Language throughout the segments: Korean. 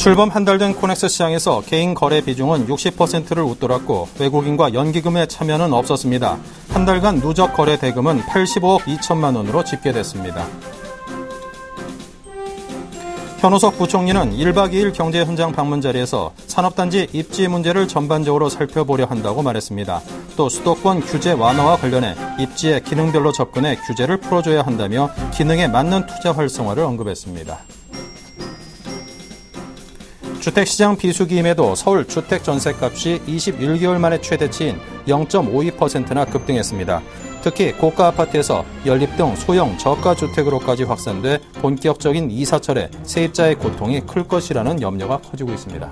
출범 한 달 된 코넥스 시장에서 개인 거래 비중은 60%를 웃돌았고 외국인과 연기금의 참여는 없었습니다. 한 달간 누적 거래 대금은 85억 2천만 원으로 집계됐습니다. 현우석 부총리는 1박 2일 경제 현장 방문 자리에서 산업단지 입지 문제를 전반적으로 살펴보려 한다고 말했습니다. 또 수도권 규제 완화와 관련해 입지의 기능별로 접근해 규제를 풀어줘야 한다며 기능에 맞는 투자 활성화를 언급했습니다. 주택시장 비수기임에도 서울 주택 전셋값이 21개월 만에 최대치인 0.52%나 급등했습니다. 특히 고가 아파트에서 연립 등 소형 저가 주택으로까지 확산돼 본격적인 이사철에 세입자의 고통이 클 것이라는 염려가 커지고 있습니다.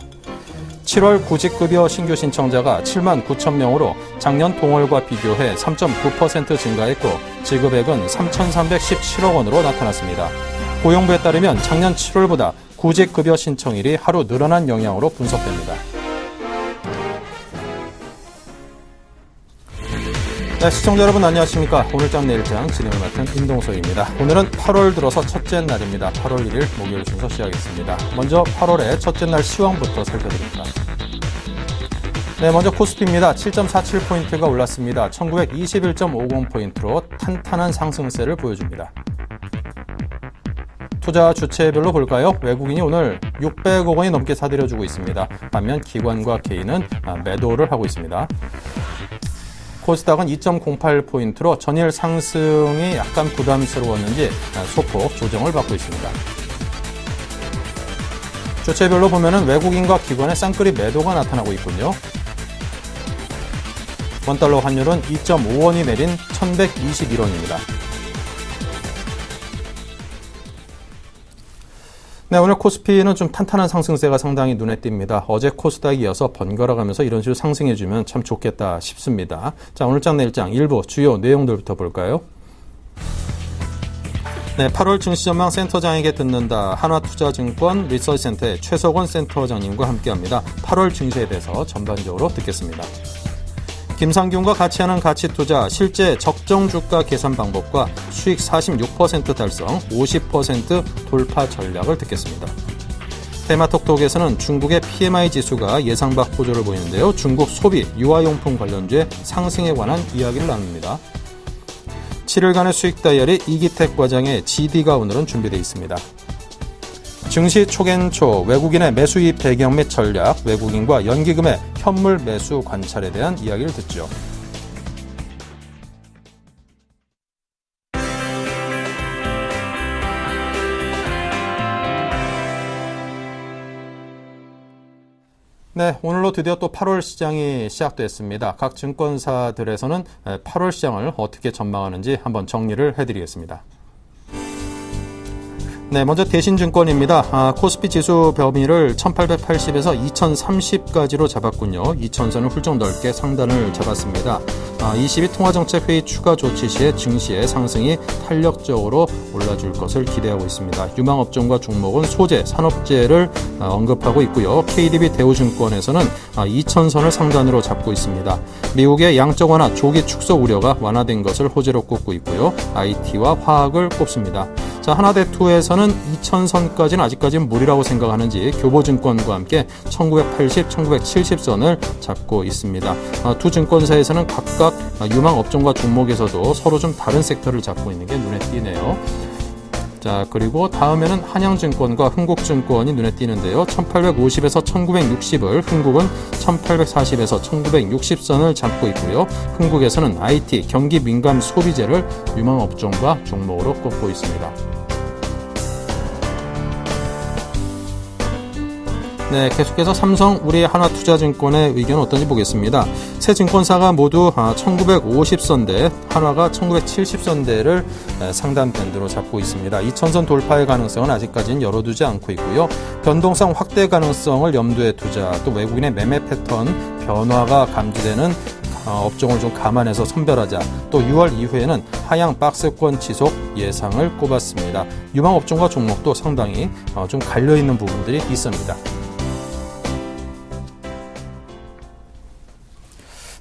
7월 구직급여 신규 신청자가 7만 9천 명으로 작년 동월과 비교해 3.9% 증가했고 지급액은 3,317억 원으로 나타났습니다. 고용부에 따르면 작년 7월보다 구직급여 신청일이 하루 늘어난 영향으로 분석됩니다. 네, 시청자 여러분 안녕하십니까. 오늘장 내일장 진행을 맡은 임동석입니다. 오늘은 8월 들어서 첫째 날입니다. 8월 1일 목요일 순서 시작하겠습니다. 먼저 8월의 첫째 날 시황부터 살펴드립니다. 네, 먼저 코스피입니다. 7.47포인트가 올랐습니다. 1921.50포인트로 탄탄한 상승세를 보여줍니다. 투자 주체별로 볼까요? 외국인이 오늘 600억 원이 넘게 사들여주고 있습니다. 반면 기관과 개인은 매도를 하고 있습니다. 코스닥은 2.08포인트로 전일 상승이 약간 부담스러웠는지 소폭 조정을 받고 있습니다. 주체별로 보면은 외국인과 기관의 쌍끌이 매도가 나타나고 있군요. 원달러 환율은 2.5원이 내린 1121원입니다. 네, 오늘 코스피는 좀 탄탄한 상승세가 상당히 눈에 띕니다. 어제 코스닥이 이어서 번갈아 가면서 이런 식으로 상승해주면 참 좋겠다 싶습니다. 자, 오늘장 내일장 일부 주요 내용들부터 볼까요? 네, 8월 증시 전망 센터장에게 듣는다. 한화투자증권 리서치센터의 최석원 센터장님과 함께합니다. 8월 증시에 대해서 전반적으로 듣겠습니다. 김상균과 같이 하는 가치투자, 실제 적정 주가 계산 방법과 수익 46% 달성, 50% 돌파 전략을 듣겠습니다. 테마톡톡에서는 중국의 PMI 지수가 예상 밖 호조를 보이는데요. 중국 소비, 유아용품 관련주의 상승에 관한 이야기를 나눕니다. 7일간의 수익 다이어리 이기택 과장의 GD가 오늘은 준비되어 있습니다. 증시 초겐초, 외국인의 매수입 배경 및 전략, 외국인과 연기금의 현물 매수 관찰에 대한 이야기를 듣죠. 네, 오늘로 드디어 또 8월 시장이 시작됐습니다. 각 증권사들에서는 8월 시장을 어떻게 전망하는지 한번 정리를 해드리겠습니다. 네, 먼저 대신증권입니다. 코스피 지수 범위를 1880에서 2030까지로 잡았군요. 2000선을 훌쩍 넓게 상단을 잡았습니다. 22 통화정책회의 추가 조치 시에 증시의 상승이 탄력적으로 올라줄 것을 기대하고 있습니다. 유망업종과 종목은 소재, 산업재를 언급하고 있고요. KDB 대우증권에서는 2000선을 상단으로 잡고 있습니다. 미국의 양적 완화, 조기 축소 우려가 완화된 것을 호재로 꼽고 있고요. IT와 화학을 꼽습니다. 자, 하나대투에서는 2000선까지는 아직까지는 무리라고 생각하는지 교보증권과 함께 1980, 1970선을 잡고 있습니다. 두 증권사에서는 각각 유망업종과 종목에서도 서로 좀 다른 섹터를 잡고 있는 게 눈에 띄네요. 자, 그리고 다음에는 한양증권과 흥국증권이 눈에 띄는데요. 1850에서 1960을, 흥국은 1840에서 1960선을 잡고 있고요. 흥국에서는 IT, 경기 민감 소비재를 유망업종과 종목으로 꼽고 있습니다. 네, 계속해서 삼성, 우리 하나투자증권의 의견은 어떤지 보겠습니다. 세 증권사가 모두 1950선대, 한화가 1970선대를 상단 밴드로 잡고 있습니다. 2000선 돌파의 가능성은 아직까지는 열어두지 않고 있고요. 변동성 확대 가능성을 염두에 두자, 또 외국인의 매매 패턴 변화가 감지되는 업종을 좀 감안해서 선별하자, 또 6월 이후에는 하향 박스권 지속 예상을 꼽았습니다. 유망업종과 종목도 상당히 좀 갈려있는 부분들이 있습니다.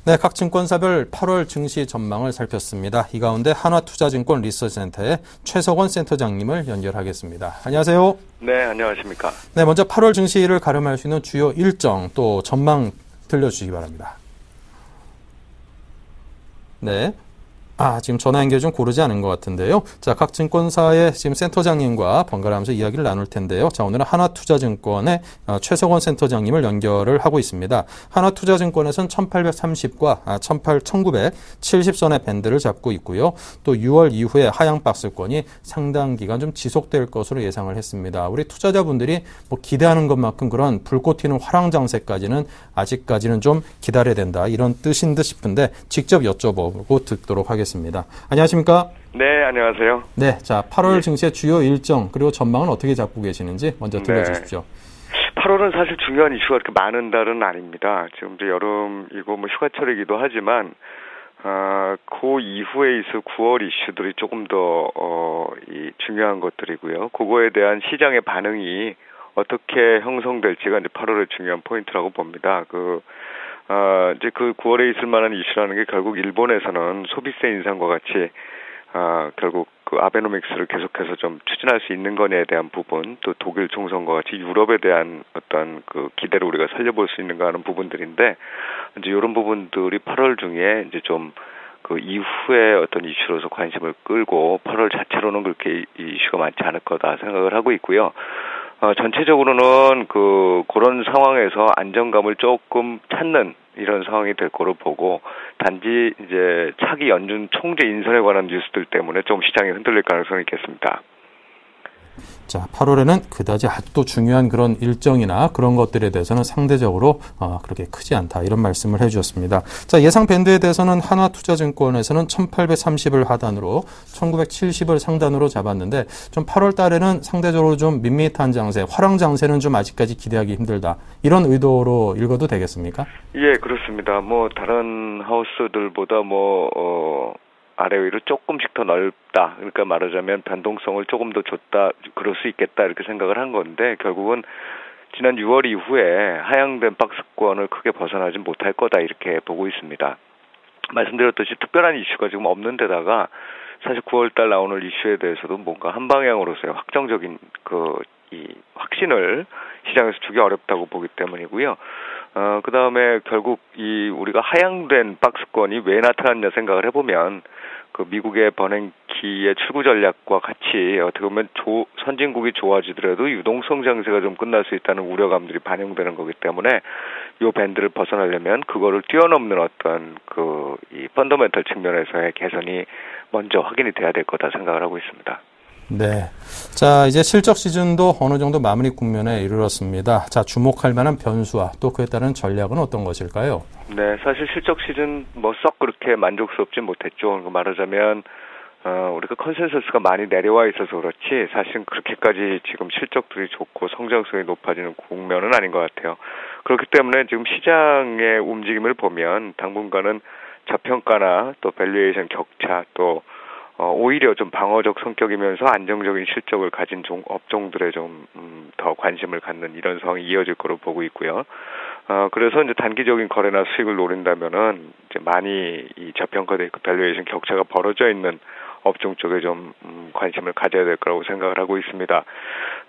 네, 각 증권사별 8월 증시 전망을 살폈습니다. 이 가운데 한화투자증권 리서치센터의 최석원 센터장님을 연결하겠습니다. 안녕하세요. 네, 안녕하십니까. 네, 먼저 8월 증시를 가름할 수 있는 주요 일정 또 전망 들려주시기 바랍니다. 네. 지금 전화 연결 좀 고르지 않은 것 같은데요. 자, 각 증권사의 지금 센터장님과 번갈아가면서 이야기를 나눌 텐데요. 자, 오늘은 한화투자증권의 최석원 센터장님을 연결을 하고 있습니다. 한화투자증권에서는 1830과 1970선의 밴드를 잡고 있고요. 또 6월 이후에 하향 박스권이 상당 기간 좀 지속될 것으로 예상을 했습니다. 우리 투자자분들이 뭐 기대하는 것만큼 그런 불꽃 튀는 화랑 장세까지는 아직까지는 좀 기다려야 된다. 이런 뜻인 듯 싶은데 직접 여쭤보고 듣도록 하겠습니다. 안녕하십니까? 네, 안녕하세요. 네, 자, 8월 증시의 주요 일정 그리고 전망은 어떻게 잡고 계시는지 먼저 들려주십시오. 8월은 사실 중요한 이슈가 그렇게 많은 달은 아닙니다. 지금 이제 여름이고 뭐 휴가철이기도 하지만 그 이후에 있을 9월 이슈들이 조금 더 중요한 것들이고요. 그거에 대한 시장의 반응이 어떻게 형성될지가 이제 8월의 중요한 포인트라고 봅니다. 이제 그 9월에 있을 만한 이슈라는 게 결국 일본에서는 소비세 인상과 같이 결국 그 아베노믹스를 계속해서 좀 추진할 수 있는 거냐에 대한 부분, 또 독일 총선과 같이 유럽에 대한 어떤 그 기대를 우리가 살려볼 수 있는가 하는 부분들인데, 이제 이런 부분들이 8월 중에 이제 좀 그 이후에 어떤 이슈로서 관심을 끌고 8월 자체로는 그렇게 이슈가 많지 않을 거다 생각을 하고 있고요. 전체적으로는 그런 상황에서 안정감을 조금 찾는 이런 상황이 될 거로 보고, 단지 이제 차기 연준 총재 인선에 관한 뉴스들 때문에 좀 시장이 흔들릴 가능성이 있겠습니다. 자, 8월에는 그다지 아직도 중요한 그런 일정이나 그런 것들에 대해서는 상대적으로 그렇게 크지 않다. 이런 말씀을 해주셨습니다. 자, 예상 밴드에 대해서는 한화투자증권에서는 1830을 하단으로 1970을 상단으로 잡았는데, 좀 8월 달에는 상대적으로 좀 밋밋한 장세, 화랑 장세는 좀 아직까지 기대하기 힘들다. 이런 의도로 읽어도 되겠습니까? 예, 그렇습니다. 뭐 다른 하우스들보다 아래 위로 조금씩 더 넓다. 그러니까 말하자면 변동성을 조금 더 줬다. 그럴 수 있겠다. 이렇게 생각을 한 건데, 결국은 지난 6월 이후에 하향된 박스권을 크게 벗어나지 못할 거다. 이렇게 보고 있습니다. 말씀드렸듯이 특별한 이슈가 지금 없는 데다가 사실 9월 달 나오는 이슈에 대해서도 뭔가 한 방향으로서의 확정적인 이 확신을 시장에서 주기 어렵다고 보기 때문이고요. 그 다음에 결국 우리가 하향된 박스권이 왜 나타났냐 생각을 해보면, 그 미국의 버냉키의 출구 전략과 같이 어떻게 보면 선진국이 좋아지더라도 유동성 장세가 좀 끝날 수 있다는 우려감들이 반영되는 거기 때문에 이 밴드를 벗어나려면 그거를 뛰어넘는 어떤 이 펀더멘털 측면에서의 개선이 먼저 확인이 돼야 될 거다 생각을 하고 있습니다. 네. 자, 이제 실적 시즌도 어느 정도 마무리 국면에 이르렀습니다. 자, 주목할 만한 변수와 또 그에 따른 전략은 어떤 것일까요? 네, 사실 실적 시즌 썩 그렇게 만족스럽지 못했죠. 말하자면 우리가 컨센서스가 많이 내려와 있어서 그렇지 사실은 그렇게까지 지금 실적들이 좋고 성장성이 높아지는 국면은 아닌 것 같아요. 그렇기 때문에 지금 시장의 움직임을 보면 당분간은 저평가나 또 밸류에이션 격차, 또 오히려 좀 방어적 성격이면서 안정적인 실적을 가진 업종들에 좀 더 관심을 갖는 이런 상황이 이어질 거로 보고 있고요. 그래서 이제 단기적인 거래나 수익을 노린다면은 이제 많이 이 저평가돼 있고 밸류에이션 격차가 벌어져 있는 업종 쪽에 좀 관심을 가져야 될 거라고 생각을 하고 있습니다.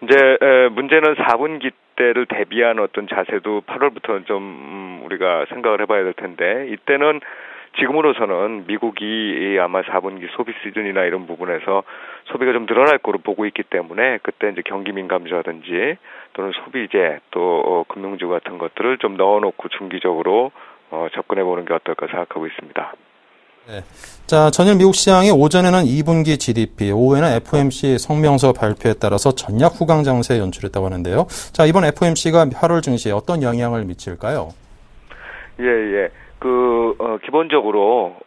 이제 문제는 4분기 때를 대비한 어떤 자세도 8월부터는 좀 우리가 생각을 해봐야 될 텐데, 이때는 지금으로서는 미국이 아마 4분기 소비 시즌이나 이런 부분에서 소비가 좀 늘어날 거로 보고 있기 때문에, 그때 이제 경기 민감주라든지 또는 소비재 또 금융주 같은 것들을 좀 넣어놓고 중기적으로 접근해 보는 게 어떨까 생각하고 있습니다. 네. 자, 전일 미국 시장이 오전에는 2분기 GDP, 오후에는 FOMC 성명서 발표에 따라서 전략 후강 장세 연출했다고 하는데요. 자, 이번 FOMC가 8월 증시에 어떤 영향을 미칠까요? 예. 기본적으로,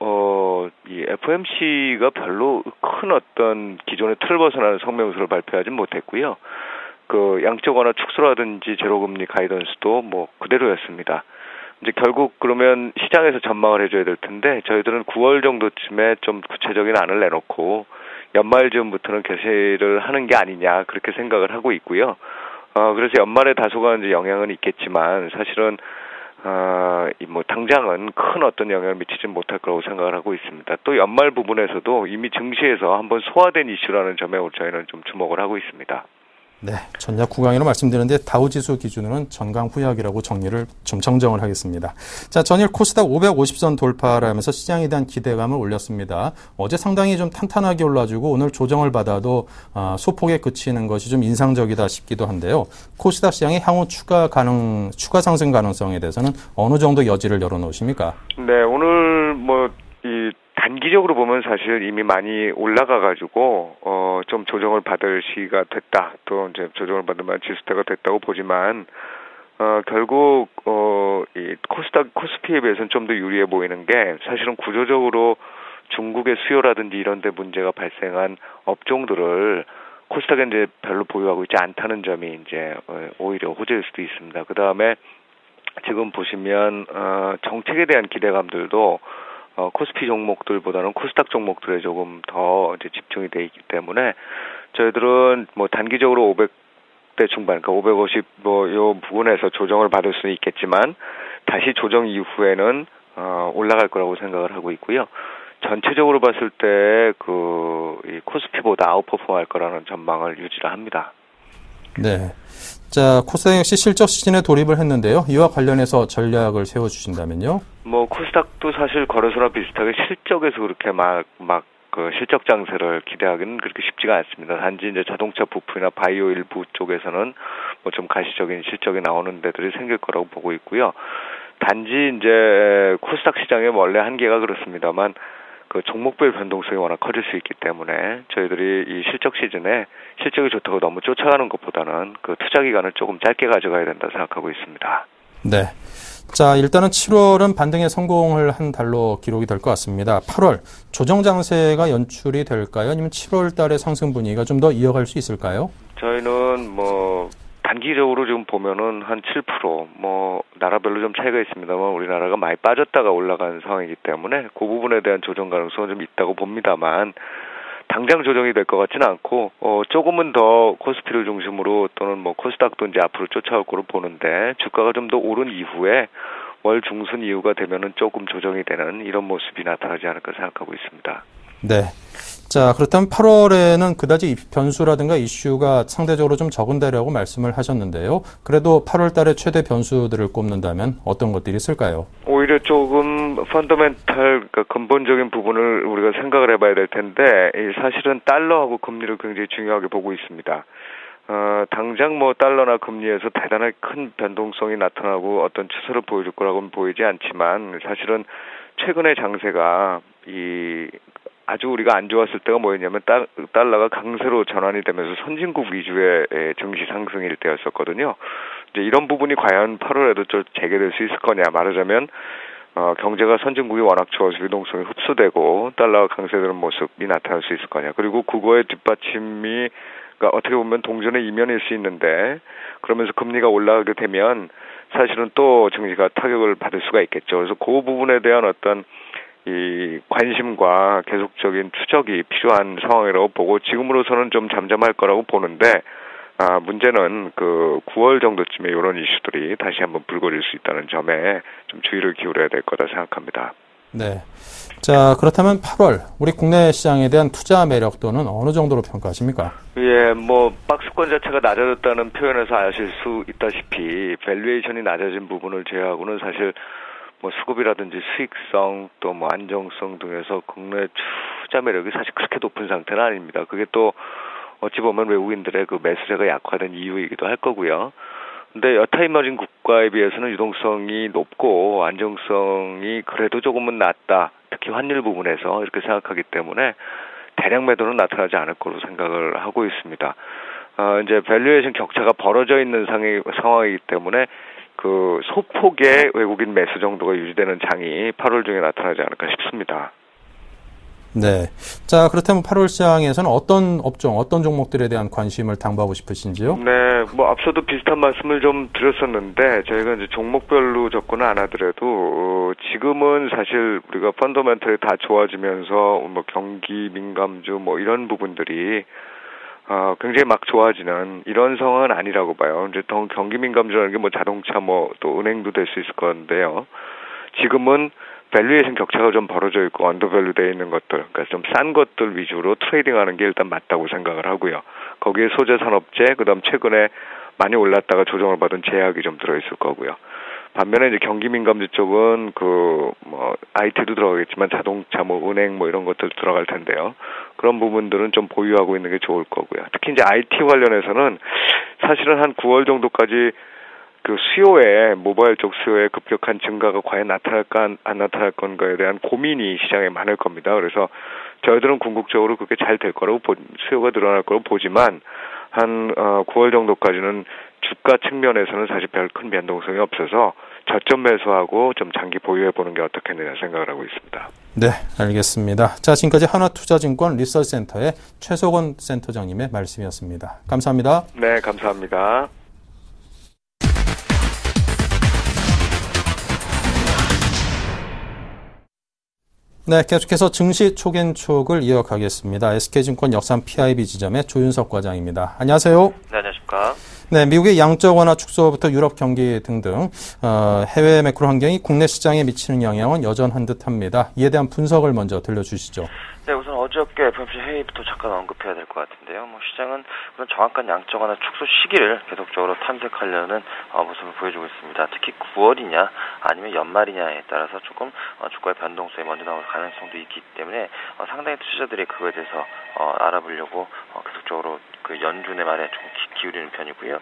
이 FOMC가 별로 큰 어떤 기존의 틀을 벗어나는 성명서를 발표하진 못했고요. 양적 완화 축소라든지 제로금리 가이던스도 그대로였습니다. 이제 결국 그러면 시장에서 전망을 해줘야 될 텐데, 저희들은 9월 정도쯤에 좀 구체적인 안을 내놓고 연말 즈음부터는 개시를 하는 게 아니냐, 그렇게 생각을 하고 있고요. 그래서 연말에 다소간 이제 영향은 있겠지만, 사실은 뭐 당장은 큰 어떤 영향을 미치지 못할 거라고 생각을 하고 있습니다. 또 연말 부분에서도 이미 증시에서 한번 소화된 이슈라는 점에 저희는 좀 주목을 하고 있습니다. 네, 전략 구강으로 말씀드렸는데 다우지수 기준으로는 전강 후약이라고 정리를 좀 정정을 하겠습니다. 자, 전일 코스닥 550선 돌파를 하면서 시장에 대한 기대감을 올렸습니다. 어제 상당히 좀 탄탄하게 올라주고 오늘 조정을 받아도 소폭에 그치는 것이 좀 인상적이다 싶기도 한데요. 코스닥 시장의 향후 추가 상승 가능성에 대해서는 어느 정도 여지를 열어놓으십니까? 네, 오늘 단기적으로 보면 사실 이미 많이 올라가가지고, 좀 조정을 받을 시기가 됐다. 또 이제 조정을 받으면 지수대가 됐다고 보지만, 결국, 이 코스피에 비해서는 좀 더 유리해 보이는 게 사실은 구조적으로 중국의 수요라든지 이런 데 문제가 발생한 업종들을 코스닥에 이제 별로 보유하고 있지 않다는 점이 이제 오히려 호재일 수도 있습니다. 그 다음에 지금 보시면, 정책에 대한 기대감들도 코스피 종목들보다는 코스닥 종목들에 조금 더 이제 집중이 돼 있기 때문에 저희들은 뭐 단기적으로 500대 중반, 그러니까 550 요 부분에서 조정을 받을 수는 있겠지만 다시 조정 이후에는 올라갈 거라고 생각을 하고 있고요. 전체적으로 봤을 때 이 코스피보다 아웃퍼폼할 거라는 전망을 유지를 합니다. 네. 자, 코스닥 역시 실적 시즌에 돌입을 했는데요. 이와 관련해서 전략을 세워주신다면요? 뭐 코스닥도 사실 거래소나 비슷하게 실적에서 그렇게 그 실적 장세를 기대하기는 그렇게 쉽지가 않습니다. 단지 이제 자동차 부품이나 바이오 일부 쪽에서는 뭐 좀 가시적인 실적이 나오는 데들이 생길 거라고 보고 있고요. 단지 이제 코스닥 시장의 원래 한계가 그렇습니다만 그 종목별 변동성이 워낙 커질 수 있기 때문에 저희들이 이 실적 시즌에 실적이 좋다고 너무 쫓아가는 것보다는 그 투자 기간을 조금 짧게 가져가야 된다 생각하고 있습니다. 네. 자, 일단은 7월은 반등에 성공을 한 달로 기록이 될 것 같습니다. 8월 조정 장세가 연출이 될까요? 아니면 7월 달의 상승 분위기가 좀 더 이어갈 수 있을까요? 저희는 뭐 단기적으로 지금 보면은 한 7%, 나라별로 좀 차이가 있습니다만 우리나라가 많이 빠졌다가 올라간 상황이기 때문에 그 부분에 대한 조정 가능성은 좀 있다고 봅니다만 당장 조정이 될 것 같지는 않고, 조금은 더 코스피를 중심으로 또는 뭐 코스닥도 이제 앞으로 쫓아올 거로 보는데 주가가 좀 더 오른 이후에 월 중순 이후가 되면은 조금 조정이 되는 이런 모습이 나타나지 않을까 생각하고 있습니다. 네. 자, 그렇다면 8월에는 그다지 변수라든가 이슈가 상대적으로 좀 적은다라고 말씀을 하셨는데요. 그래도 8월 달에 최대 변수들을 꼽는다면 어떤 것들이 있을까요? 오히려 조금 펀더멘탈, 그러니까 근본적인 부분을 우리가 생각을 해봐야 될 텐데, 사실은 달러하고 금리를 굉장히 중요하게 보고 있습니다. 당장 뭐 달러나 금리에서 대단하게 큰 변동성이 나타나고 어떤 추세를 보여줄 거라고는 보이지 않지만 사실은 최근의 장세가 아주 우리가 안 좋았을 때가 뭐였냐면 달러가 강세로 전환이 되면서 선진국 위주의 증시 상승일 때였었거든요. 이제 이런 부분이 과연 8월에도 좀 재개될 수 있을 거냐 말하자면 경제가 선진국이 워낙 좋아서 유동성이 흡수되고 달러가 강세되는 모습이 나타날 수 있을 거냐. 그리고 그거의 뒷받침이 그러니까 어떻게 보면 동전의 이면일 수 있는데 그러면서 금리가 올라가게 되면 사실은 또 증시가 타격을 받을 수가 있겠죠. 그래서 그 부분에 대한 어떤 이 관심과 계속적인 추적이 필요한 상황이라고 보고 지금으로서는 좀 잠잠할 거라고 보는데 문제는 그 9월 정도쯤에 이런 이슈들이 다시 한번 불거질 수 있다는 점에 좀 주의를 기울여야 될 거다 생각합니다. 네. 자, 그렇다면 8월 우리 국내 시장에 대한 투자 매력도는 어느 정도로 평가하십니까? 예, 박스권 자체가 낮아졌다는 표현에서 아실 수 있다시피 밸류에이션이 낮아진 부분을 제외하고는 사실 수급이라든지 수익성 또 안정성 등에서 국내 투자 매력이 사실 그렇게 높은 상태는 아닙니다. 그게 또 어찌 보면 외국인들의 그 매수세가 약화된 이유이기도 할 거고요. 근데 여타 이머징 국가에 비해서는 유동성이 높고 안정성이 그래도 조금은 낮다. 특히 환율 부분에서 이렇게 생각하기 때문에 대량 매도는 나타나지 않을 거로 생각을 하고 있습니다. 이제 밸류에이션 격차가 벌어져 있는 상황이기 때문에 그 소폭의 외국인 매수 정도가 유지되는 장이 8월 중에 나타나지 않을까 싶습니다. 네. 자, 그렇다면 8월 시장에서는 어떤 업종, 어떤 종목들에 대한 관심을 당부하고 싶으신지요? 네, 앞서도 비슷한 말씀을 좀 드렸었는데 저희가 이제 종목별로 접근을 안 하더라도 지금은 사실 우리가 펀더멘털이 다 좋아지면서 경기 민감주 이런 부분들이 굉장히 막 좋아지는 이런 상황은 아니라고 봐요. 이제 경기 민감주라는 게 뭐 자동차 뭐 또 은행도 될 수 있을 건데요. 지금은 밸류에이션 격차가 좀 벌어져 있고 언더밸류 되어 있는 것들, 그러니까 좀 싼 것들 위주로 트레이딩하는 게 일단 맞다고 생각을 하고요. 거기에 소재 산업재, 그다음 최근에 많이 올랐다가 조정을 받은 제약이 좀 들어있을 거고요. 반면에 이제 경기 민감주 쪽은 IT도 들어가겠지만 자동차, 은행 이런 것들 들어갈 텐데요. 그런 부분들은 좀 보유하고 있는 게 좋을 거고요. 특히 이제 IT 관련해서는 사실은 한 9월 정도까지 그 모바일 쪽 수요의 급격한 증가가 과연 나타날까 안 나타날 건가에 대한 고민이 시장에 많을 겁니다. 그래서 저희들은 궁극적으로 그게 잘 될 거라고 수요가 늘어날 거라고 보지만 한 9월 정도까지는 주가 측면에서는 사실 별 큰 변동성이 없어서 저점 매수하고 좀 장기 보유해 보는 게 어떻겠느냐 생각을 하고 있습니다. 네, 알겠습니다. 자, 지금까지 하나투자증권 리서치센터의 최석원 센터장님의 말씀이었습니다. 감사합니다. 네, 감사합니다. 네, 계속해서 증시 촉앤촉을 이어가겠습니다. SK증권 역삼 PIB 지점의 조윤석 과장입니다. 안녕하세요. 네, 안녕하십니까. 네, 미국의 양적 완화 축소부터 유럽 경기 등등 해외 매크로 환경이 국내 시장에 미치는 영향은 여전한 듯합니다. 이에 대한 분석을 먼저 들려주시죠. 네, 우선 어저께 FOMC 회의부터 잠깐 언급해야 될 것 같은데요. 시장은 그런 정확한 양적 완화 축소 시기를 계속적으로 탐색하려는 모습을 보여주고 있습니다. 특히 9월이냐 아니면 연말이냐에 따라서 조금 주가의 변동성이 먼저 나올 가능성도 있기 때문에 상당히 투자자들이 그거에 대해서 알아보려고 계속적으로 그 연준의 말에 조금 기울이는 편이고요.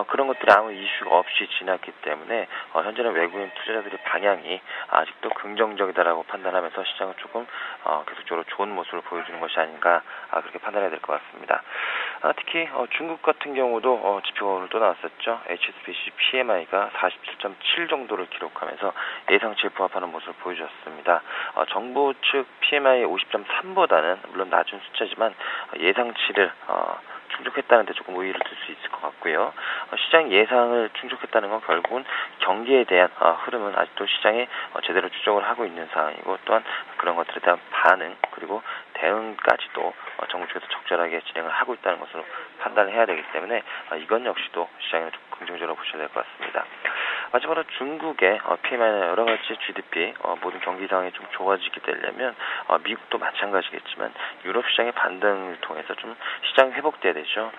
그런 것들이 아무 이슈가 없이 지났기 때문에 현재는 외국인 투자자들의 방향이 아직도 긍정적이다라고 판단하면서 시장은 조금 계속적으로 좋은 모습을 보여주는 것이 아닌가 그렇게 판단해야 될 것 같습니다. 특히 중국 같은 경우도 지표가 오늘 또 나왔었죠. HSBC PMI가 47.7 정도를 기록하면서 예상치에 부합하는 모습을 보여줬습니다. 정부 측 PMI 50.3보다는 물론 낮은 숫자지만 예상치를 충족했다는 데 조금 의의를 둘 수 있을 것 같고요. 시장 예상을 충족했다는 건 결국은 경기에 대한 흐름은 아직도 시장이 제대로 추적을 하고 있는 상황이고 또한 그런 것들에 대한 반응 그리고 대응까지도 정부 측에서 적절하게 진행을 하고 있다는 것으로 판단을 해야 되기 때문에 이건 역시도 시장에 좀 긍정적으로 보셔야 될 것 같습니다. 마지막으로 중국의 PMI나 여러 가지 GDP 모든 경기 상황이 좀 좋아지게 되려면 미국도 마찬가지겠지만 유럽 시장의 반등을 통해서 좀 시장이 회복돼야 되죠.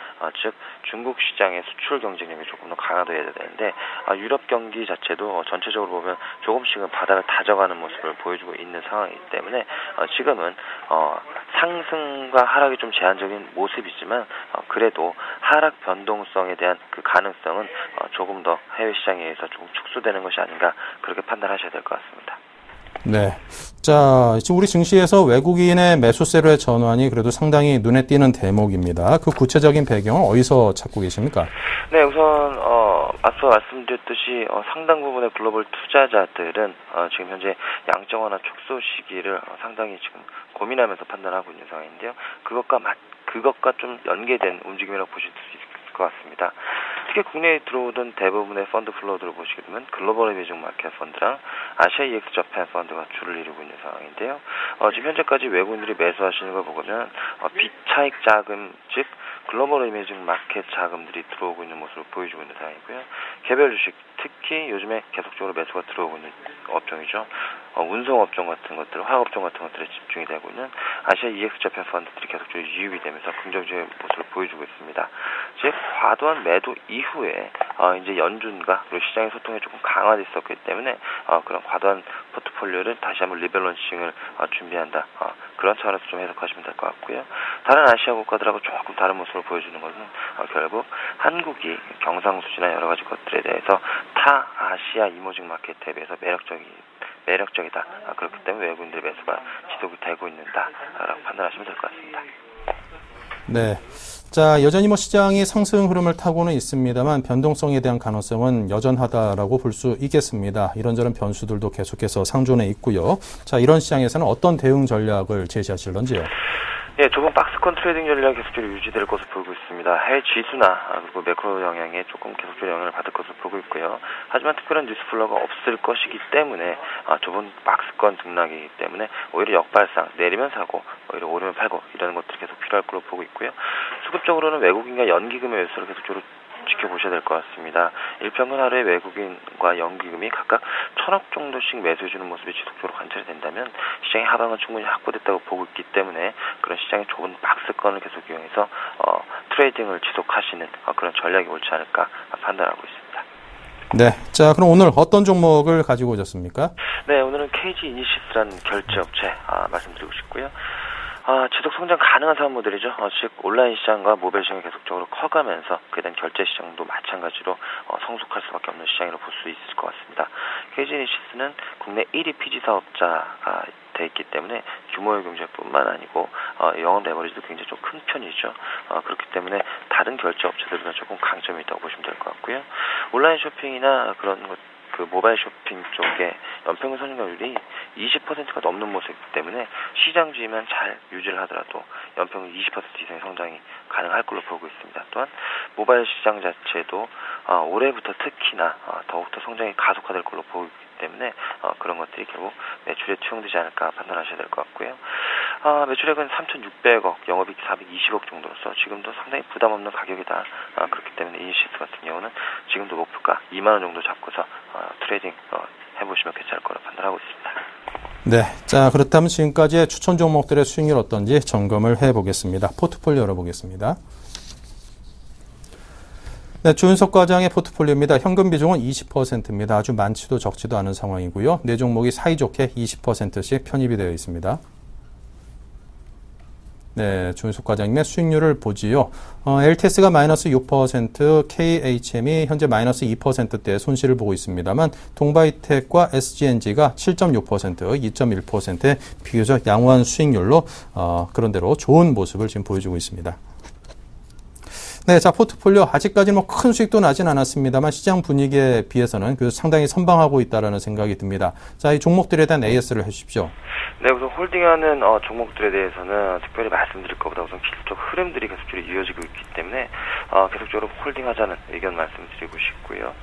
즉 중국 시장의 수출 경쟁력이 조금 더 강화돼야 되는데 유럽 경기 자체도 전체적으로 보면 조금씩은 바닥을 다져가는 모습을 보여주고 있는 상황이기 때문에 지금은 상승과 하락이 좀 제한적인 모습이지만 그래도 하락 변동성에 대한 그 가능성은 조금 더 해외 시장에 의해서 조금 축소되는 것이 아닌가 그렇게 판단하셔야 될 것 같습니다. 네. 자, 지금 우리 증시에서 외국인의 매수세로의 전환이 그래도 상당히 눈에 띄는 대목입니다. 그 구체적인 배경은 어디서 찾고 계십니까? 네, 우선 앞서 말씀드렸듯이 상당 부분의 글로벌 투자자들은 지금 현재 양적 완화 축소 시기를 상당히 지금 고민하면서 판단하고 있는 상황인데요. 그것과 좀 연계된 움직임이라고 보실 수 있을 것 같습니다. 특히 국내에 들어오던 대부분의 펀드 플로우들을 보시게 되면 글로벌 이메이징 마켓 펀드랑 아시아 EX 저팬 펀드가 주를 이루고 있는 상황인데요. 지금 현재까지 외국인들이 매수하시는 걸 보면 비차익 자금, 즉 글로벌 이메이징 마켓 자금들이 들어오고 있는 모습을 보여주고 있는 상황이고요. 개별 주식, 특히 요즘에 계속적으로 매수가 들어오고 있는 업종이죠. 운송 업종 같은 것들, 화학 업종 같은 것들에 집중이 되고 있는 아시아 EX 저팬 펀드들이 계속적으로 유입이 되면서 긍정적인 모습을 보여주고 있습니다. 즉 과도한 매도 이후에 이제 연준과 그리고 시장의 소통이 조금 강화됐었기 때문에 그런 과도한 포트폴리오를 다시 한번 리밸런싱을 준비한다. 그런 차원에서 좀 해석하시면 될 것 같고요. 다른 아시아 국가들하고 조금 다른 모습을 보여주는 것은 결국 한국이 경상수지나 여러 가지 것들에 대해서 타 아시아 이머징 마켓 대비해서 매력적이다. 그렇기 때문에 외국인들의 매수가 지속이 되고 있는다라고 판단하시면 될 것 같습니다. 네. 자, 여전히 시장이 상승 흐름을 타고는 있습니다만 변동성에 대한 가능성은 여전하다라고 볼 수 있겠습니다. 이런저런 변수들도 계속해서 상존해 있고요. 자, 이런 시장에서는 어떤 대응 전략을 제시하실런지요? 예, 좁은 박스권 트레이딩 전략이 계속적으로 유지될 것으로 보고 있습니다. 해외 지수나 그리고 매크로 영향에 조금 계속적으로 영향을 받을 것으로 보고 있고요. 하지만 특별한 뉴스 플로우가 없을 것이기 때문에 좁은 박스권 등락이기 때문에 오히려 역발상 내리면 사고 오히려 오르면 팔고 이런 것들이 계속 필요할 걸로 보고 있고요. 수급적으로는 외국인과 연기금의 매수를 계속적으로 지켜보셔야 될 것 같습니다. 일평균 하루에 외국인과 연기금이 각각 1,000억 정도씩 매수해주는 모습이 지속적으로 관찰이 된다면 시장의 하방은 충분히 확보됐다고 보고 있기 때문에 그런 시장의 좁은 박스권을 계속 이용해서 트레이딩을 지속하시는 그런 전략이 옳지 않을까 판단하고 있습니다. 네, 자 그럼 오늘 어떤 종목을 가지고 오셨습니까? 네, 오늘은 KG 이니시스라는 결제업체 말씀드리고 싶고요. 지속 성장 가능한 사업 모델이죠. 즉 온라인 시장과 모바일 시장이 계속적으로 커가면서 그에 대한 결제 시장도 마찬가지로 성숙할 수밖에 없는 시장이라고 볼 수 있을 것 같습니다. KG이니시스는 국내 1위 피지 사업자가 돼 있기 때문에 규모의 경제뿐만 아니고 영업 레버리지도 굉장히 좀 큰 편이죠. 그렇기 때문에 다른 결제 업체들보다 조금 강점이 있다고 보시면 될 것 같고요. 온라인 쇼핑이나 그런 것 그 모바일 쇼핑 쪽에 연평균 성장률이 20%가 넘는 모습이기 때문에 시장주의만 잘 유지를 하더라도 연평균 20% 이상의 성장이 가능할 걸로 보고 있습니다. 또한 모바일 시장 자체도 올해부터 특히나 더욱더 성장이 가속화될 걸로 보고 있기 때문에 그런 것들이 결국 매출에 투영되지 않을까 판단하셔야 될 것 같고요. 매출액은 3,600억, 영업이익 420억 정도로서 지금도 상당히 부담 없는 가격이다. 그렇기 때문에 이니시스 같은 경우는 지금도 목표가 2만 원 정도 잡고서 트레이딩 해보시면 괜찮을 거라 판단하고 있습니다. 네, 자 그렇다면 지금까지의 추천 종목들의 수익률 어떤지 점검을 해보겠습니다. 포트폴리오 열어보겠습니다. 네, 조윤석 과장의 포트폴리오입니다. 현금 비중은 20%입니다. 아주 많지도 적지도 않은 상황이고요. 네 종목이 사이좋게 20%씩 편입이 되어 있습니다. 네, 조윤석 과장님의 수익률을 보지요. LTS가 마이너스 6%, KHM이 현재 마이너스 2%대 손실을 보고 있습니다만 동바이텍과 SGNG가 7.6%, 2.1%의 비교적 양호한 수익률로 그런대로 좋은 모습을 지금 보여주고 있습니다. 네, 자 포트폴리오 아직까지는 큰 수익도 나진 않았습니다만 시장 분위기에 비해서는 상당히 선방하고 있다라는 생각이 듭니다. 자, 이 종목들에 대한 AS를 해주십시오. 네, 우선 홀딩하는 종목들에 대해서는 특별히 말씀드릴 것보다 우선 기술적 흐름들이 계속적으로 이어지고 있기 때문에 계속적으로 홀딩하자는 의견 말씀드리고 싶고요.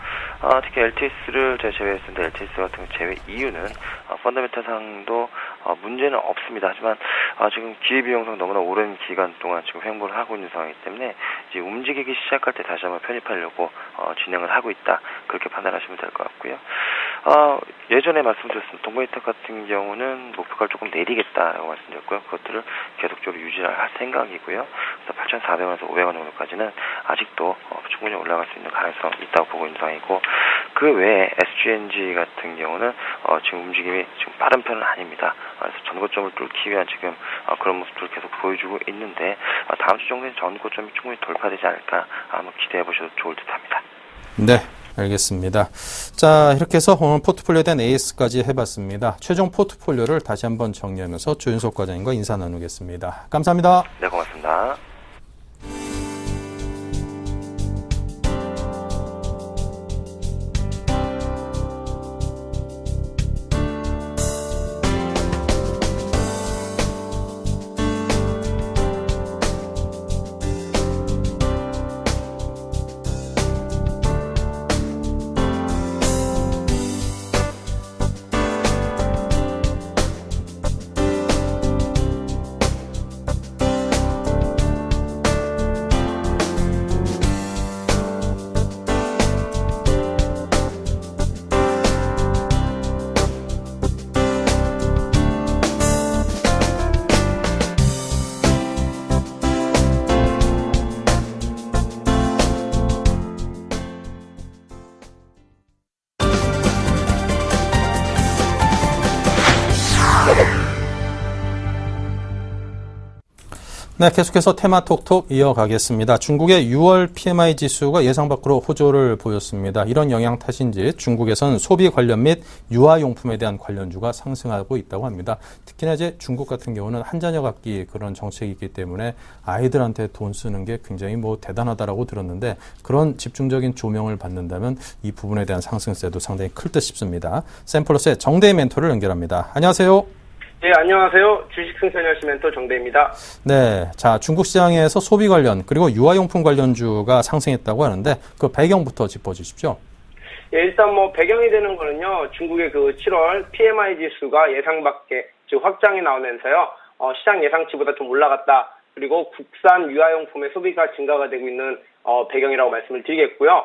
특히 LTS를 제가 제외했는데 LTS 같은 경우 제외 이유는 펀더멘탈상도 문제는 없습니다. 하지만 지금 기회비용상 너무나 오랜 기간 동안 지금 횡보를 하고 있는 상황이기 때문에 이제 움직이기 시작할 때 다시 한번 편입하려고 진행을 하고 있다. 그렇게 판단하시면 될 것 같고요. 예전에 말씀드렸습니다. 동바이텍 같은 경우는 목표가를 조금 내리겠다라고 말씀드렸고요. 그것들을 계속적으로 유지할 생각이고요. 그래서 8,400원에서 500원 정도까지는 아직도 충분히 올라갈 수 있는 가능성이 있다고 보고 있는 상황이고 그 외에 SGNG 같은 경우는 지금 움직임이 지금 빠른 편은 아닙니다. 그래서 전고점을 뚫기 위한 지금 그런 모습들을 계속 보여주고 있는데 다음 주 정도는 전고점이 충분히 돌파되지 않을까 한번 기대해 보셔도 좋을 듯합니다. 네, 알겠습니다. 자, 이렇게 해서 오늘 포트폴리오에 대한 AS까지 해봤습니다. 최종 포트폴리오를 다시 한번 정리하면서 조윤석 과장님과 인사 나누겠습니다. 감사합니다. 네, 고맙습니다. 네, 계속해서 테마톡톡 이어가겠습니다. 중국의 6월 PMI 지수가 예상 밖으로 호조를 보였습니다. 이런 영향 탓인지 중국에선 소비 관련 및 유아용품에 대한 관련주가 상승하고 있다고 합니다. 특히나 이제 중국 같은 경우는 한자녀 갖기 그런 정책이 있기 때문에 아이들한테 돈 쓰는 게 굉장히 대단하다라고 들었는데 그런 집중적인 조명을 받는다면 이 부분에 대한 상승세도 상당히 클 듯 싶습니다. 샘플러스의 정대희 멘토를 연결합니다. 안녕하세요. 네, 안녕하세요. 주식 승천열시 멘토 정대입니다. 네, 자 중국 시장에서 소비 관련 그리고 유아용품 관련주가 상승했다고 하는데 그 배경부터 짚어주십시오. 예, 일단 배경이 되는 거는요. 중국의 그 7월 PMI 지수가 예상 밖에 즉 확장이 나오면서요. 시장 예상치보다 좀 올라갔다. 그리고 국산 유아용품의 소비가 증가가 되고 있는 배경이라고 말씀을 드리겠고요.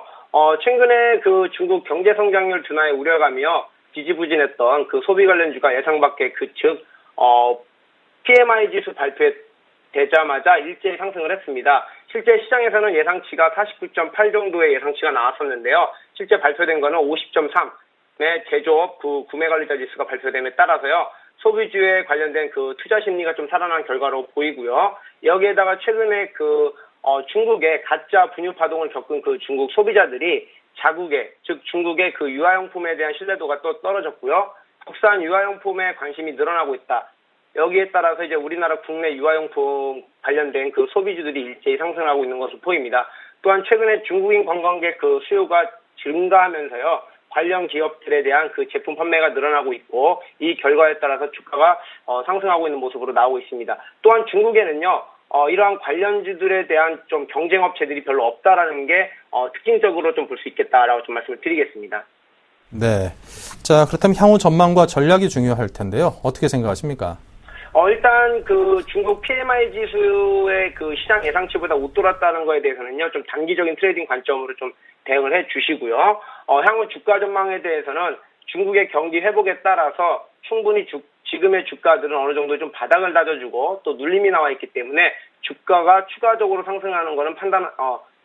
최근에 그 중국 경제 성장률 둔화의 우려감이요 지지부진했던 그 소비 관련주가 예상 밖의 즉 PMI 지수 발표되자마자 일제히 상승을 했습니다. 실제 시장에서는 예상치가 49.8 정도의 예상치가 나왔었는데요. 실제 발표된 거는 50.3의 제조업 그 구매관리자 지수가 발표됨에 따라서요. 소비주에 관련된 그 투자 심리가 좀 살아난 결과로 보이고요. 여기에다가 최근에 중국의 가짜 분유 파동을 겪은 그 중국 소비자들이 즉 중국의 그 유아용품에 대한 신뢰도가 또 떨어졌고요. 국산 유아용품에 관심이 늘어나고 있다. 여기에 따라서 이제 우리나라 국내 유아용품 관련된 그 소비주들이 일제히 상승하고 있는 것으로 보입니다. 또한 최근에 중국인 관광객 그 수요가 증가하면서요. 관련 기업들에 대한 그 제품 판매가 늘어나고 있고 이 결과에 따라서 주가가 상승하고 있는 모습으로 나오고 있습니다. 또한 중국에는요. 이러한 관련주들에 대한 좀 경쟁업체들이 별로 없다라는 게 특징적으로 좀 볼 수 있겠다라고 좀 말씀을 드리겠습니다. 네. 자, 그렇다면 향후 전망과 전략이 중요할 텐데요. 어떻게 생각하십니까? 일단 그 중국 PMI 지수의 그 시장 예상치보다 웃돌았다는 거에 대해서는요, 좀 단기적인 트레이딩 관점으로 좀 대응을 해 주시고요. 향후 주가 전망에 대해서는 중국의 경기 회복에 따라서 충분히 지금의 주가들은 어느 정도 좀 바닥을 다져주고 또 눌림이 나와 있기 때문에 주가가 추가적으로 상승하는 거는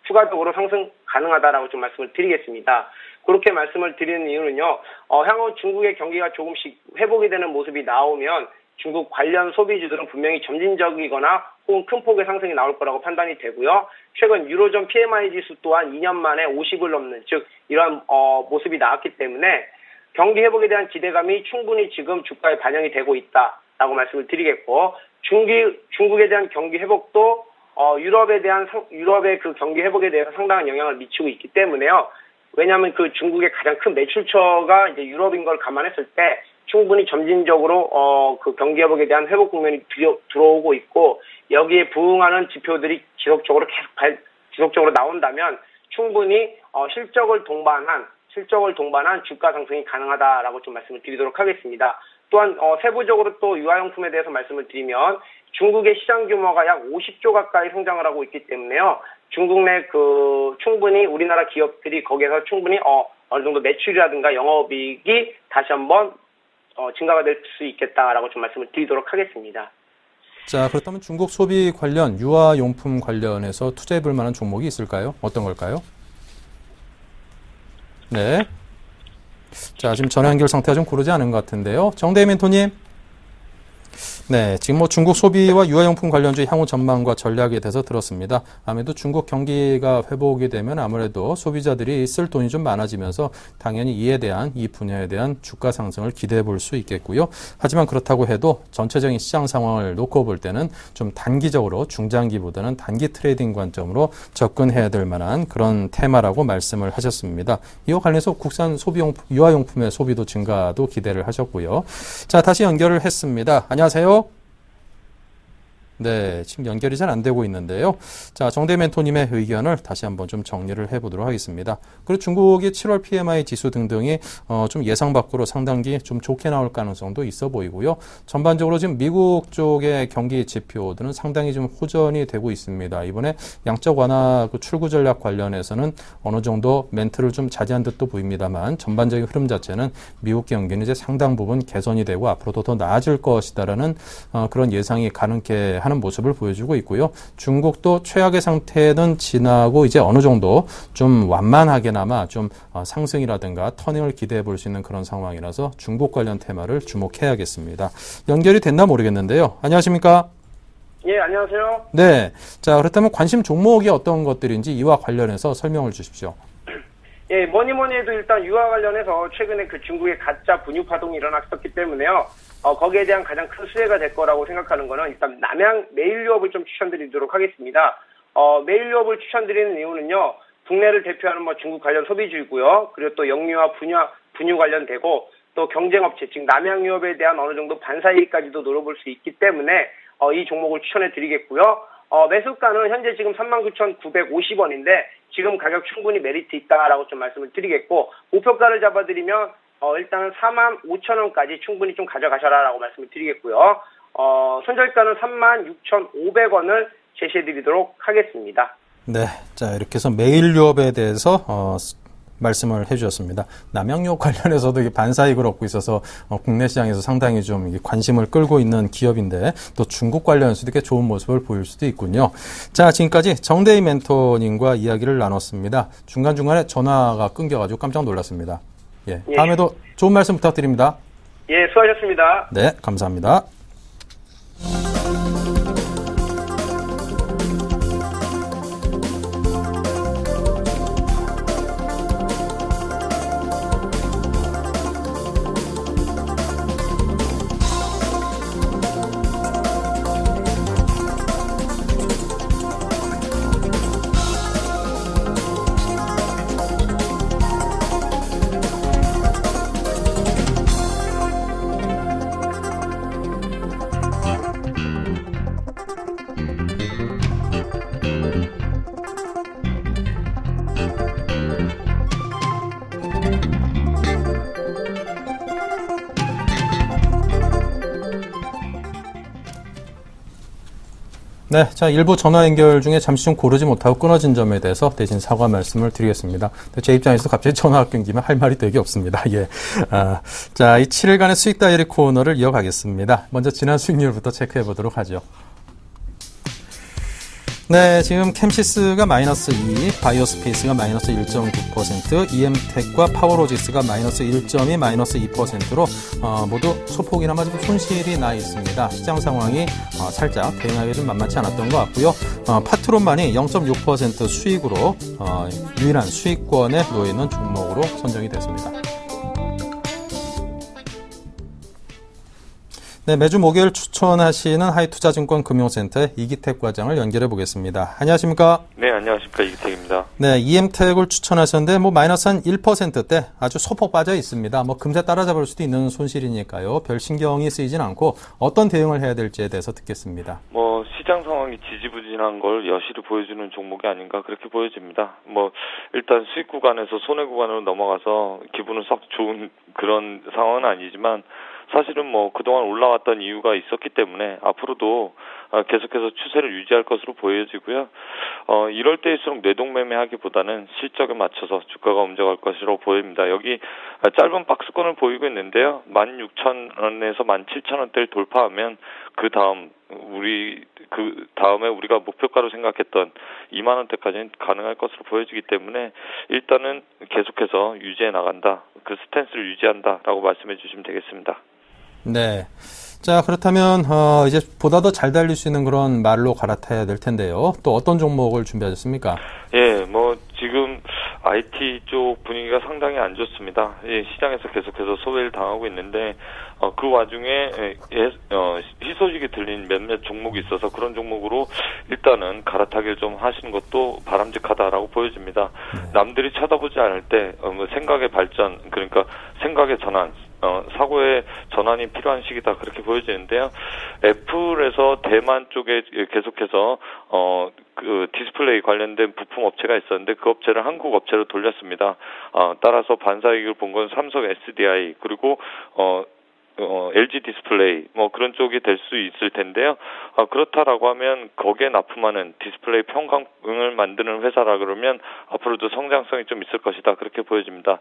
추가적으로 상승 가능하다라고 좀 말씀을 드리겠습니다. 그렇게 말씀을 드리는 이유는요, 향후 중국의 경기가 조금씩 회복이 되는 모습이 나오면 중국 관련 소비주들은 분명히 점진적이거나 혹은 큰 폭의 상승이 나올 거라고 판단이 되고요. 최근 유로존 PMI 지수 또한 2년 만에 50을 넘는 즉 이러한 모습이 나왔기 때문에 경기 회복에 대한 기대감이 충분히 지금 주가에 반영이 되고 있다라고 말씀을 드리겠고 중국에 대한 경기 회복도 유럽의 그 경기 회복에 대해서 상당한 영향을 미치고 있기 때문에요. 왜냐하면 그 중국의 가장 큰 매출처가 이제 유럽인 걸 감안했을 때 충분히 점진적으로 그 경기 회복에 대한 회복 국면이 들어오고 있고 여기에 부응하는 지표들이 지속적으로 나온다면 충분히 실적을 동반한 주가 상승이 가능하다라고 좀 말씀을 드리도록 하겠습니다. 또한 세부적으로 또 유아용품에 대해서 말씀을 드리면 중국의 시장 규모가 약 50조 가까이 성장을 하고 있기 때문에요. 중국 내 충분히 우리나라 기업들이 거기에서 충분히 어느 정도 매출이라든가 영업이익이 다시 한번 증가가 될 수 있겠다라고 좀 말씀을 드리도록 하겠습니다. 자, 그렇다면 중국 소비 관련 유아용품 관련해서 투자해 볼 만한 종목이 있을까요? 어떤 걸까요? 네. 자, 지금 전화 연결 상태가 좀 고르지 않은 것 같은데요. 정대희 멘토님. 네, 지금 중국 소비와 유아용품 관련주의 향후 전망과 전략에 대해서 들었습니다. 아무래도 중국 경기가 회복이 되면 아무래도 소비자들이 쓸 돈이 좀 많아지면서 당연히 이 분야에 대한 주가 상승을 기대해 볼 수 있겠고요. 하지만 그렇다고 해도 전체적인 시장 상황을 놓고 볼 때는 좀 단기적으로 중장기보다는 단기 트레이딩 관점으로 접근해야 될 만한 그런 테마라고 말씀을 하셨습니다. 이와 관련해서 국산 유아용품의 소비도 증가도 기대를 하셨고요. 자, 다시 연결을 했습니다. 안녕하세요. 네, 지금 연결이 잘 안 되고 있는데요. 자, 정대 멘토님의 의견을 다시 한번 좀 정리를 해보도록 하겠습니다. 그리고 중국의 7월 PMI 지수 등등이 좀 예상 밖으로 상당히 좀 좋게 나올 가능성도 있어 보이고요. 전반적으로 지금 미국 쪽의 경기 지표들은 상당히 좀 호전이 되고 있습니다. 이번에 양적 완화 출구 전략 관련해서는 어느 정도 멘트를 좀 자제한 듯도 보입니다만 전반적인 흐름 자체는 미국 경기는 이제 상당 부분 개선이 되고 앞으로도 더 나아질 것이다라는 그런 예상이 가능케 하는 모습을 보여주고 있고요. 중국도 최악의 상태는 지나고 이제 어느 정도 좀 완만하게나마 좀 상승이라든가 터닝을 기대해 볼 수 있는 그런 상황이라서 중국 관련 테마를 주목해야겠습니다. 연결이 됐나 모르겠는데요. 안녕하십니까? 예, 안녕하세요. 네. 자, 그렇다면 관심 종목이 어떤 것들인지 이와 관련해서 설명을 주십시오. 예, 뭐니 해도 일단 유아 관련해서 최근에 그 중국의 가짜 분유 파동이 일어났었기 때문에요. 거기에 대한 가장 큰 수혜가 될 거라고 생각하는 거는 일단 남양 메일유업을 좀 추천드리도록 하겠습니다. 메일유업을 추천드리는 이유는요. 국내를 대표하는 중국 관련 소비주이고요. 그리고 또 영유아 분유 관련되고 또 경쟁업체, 즉 남양유업에 대한 어느 정도 반사이익까지도 노려볼 수 있기 때문에 이 종목을 추천해 드리겠고요. 매수가는 현재 지금 39,950원인데 지금 가격 충분히 메리트 있다라고 좀 말씀을 드리겠고 목표가를 잡아드리면 일단은 45,000원까지 충분히 좀 가져가셔라라고 말씀을 드리겠고요. 손절가는 36,500원을 제시해드리도록 하겠습니다. 네, 자 이렇게 해서 메일유업에 대해서 말씀을 해주셨습니다. 남양유업 관련해서도 반사이익을 얻고 있어서 국내 시장에서 상당히 좀 관심을 끌고 있는 기업인데 또 중국 관련해서도 이렇게 좋은 모습을 보일 수도 있군요. 자, 지금까지 정대희 멘토님과 이야기를 나눴습니다. 중간중간에 전화가 끊겨가지고 깜짝 놀랐습니다. 예, 다음에도 좋은 말씀 부탁드립니다. 예, 수고하셨습니다. 네, 감사합니다. 네, 자 일부 전화 연결 중에 잠시 좀 고르지 못하고 끊어진 점에 대해서 대신 사과 말씀을 드리겠습니다. 제 입장에서 갑자기 전화가 끊기면 할 말이 되게 없습니다. 예, 자 이 7일간의 수익 다이어리 코너를 이어가겠습니다. 먼저 지난 수익률부터 체크해 보도록 하죠. 네, 지금 캠시스가 마이너스 2, 바이오스페이스가 마이너스 1.9%, EM텍과 파워로직스가 마이너스 1.2, 마이너스 2%로 모두 소폭이나마 좀 손실이 나 있습니다. 시장 상황이 살짝 대응하기 좀 만만치 않았던 것 같고요. 파트론만이 0.6% 수익으로 유일한 수익권에 놓여있는 종목으로 선정이 됐습니다. 네, 매주 목요일 추천하시는 하이투자증권 금융센터의 이기택 과장을 연결해 보겠습니다. 안녕하십니까? 네, 안녕하십니까. 이기택입니다. 네, EM텍을 추천하셨는데 마이너스 한 1%대 아주 소폭 빠져 있습니다. 금세 따라잡을 수도 있는 손실이니까요. 별 신경이 쓰이진 않고 어떤 대응을 해야 될지에 대해서 듣겠습니다. 시장 상황이 지지부진한 걸 여실히 보여주는 종목이 아닌가 그렇게 보여집니다. 일단 수익 구간에서 손해 구간으로 넘어가서 기분은 썩 좋은 그런 상황은 아니지만 사실은 그동안 올라왔던 이유가 있었기 때문에 앞으로도 계속해서 추세를 유지할 것으로 보여지고요. 이럴 때일수록 뇌동매매하기보다는 실적에 맞춰서 주가가 움직일 것으로 보입니다. 여기 짧은 박스권을 보이고 있는데요. 16,000원에서 17,000원대를 돌파하면 그 다음에 우리가 목표가로 생각했던 2만 원대까지는 가능할 것으로 보여지기 때문에 일단은 계속해서 유지해 나간다. 그 스탠스를 유지한다라고 말씀해 주시면 되겠습니다. 네. 자, 그렇다면 이제 보다 더 잘 달릴 수 있는 그런 말로 갈아타야 될 텐데요. 또 어떤 종목을 준비하셨습니까? 예, 지금 IT 쪽 분위기가 상당히 안 좋습니다. 예, 시장에서 계속해서 소외를 당하고 있는데 그 와중에 희소식이 들린 몇몇 종목이 있어서 그런 종목으로 일단은 갈아타기를 좀 하시는 것도 바람직하다라고 보여집니다. 남들이 쳐다보지 않을 때 생각의 발전, 그러니까 생각의 전환, 사고의 전환이 필요한 시기다 그렇게 보여지는데요. 애플에서 대만 쪽에 계속해서 그 디스플레이 관련된 부품 업체가 있었는데 그 업체를 한국 업체로 돌렸습니다. 따라서 반사이익을 본 건 삼성 SDI 그리고 LG 디스플레이 그런 쪽이 될 수 있을 텐데요. 그렇다라고 하면 거기에 납품하는 디스플레이 평광을 만드는 회사라 그러면 앞으로도 성장성이 좀 있을 것이다 그렇게 보여집니다.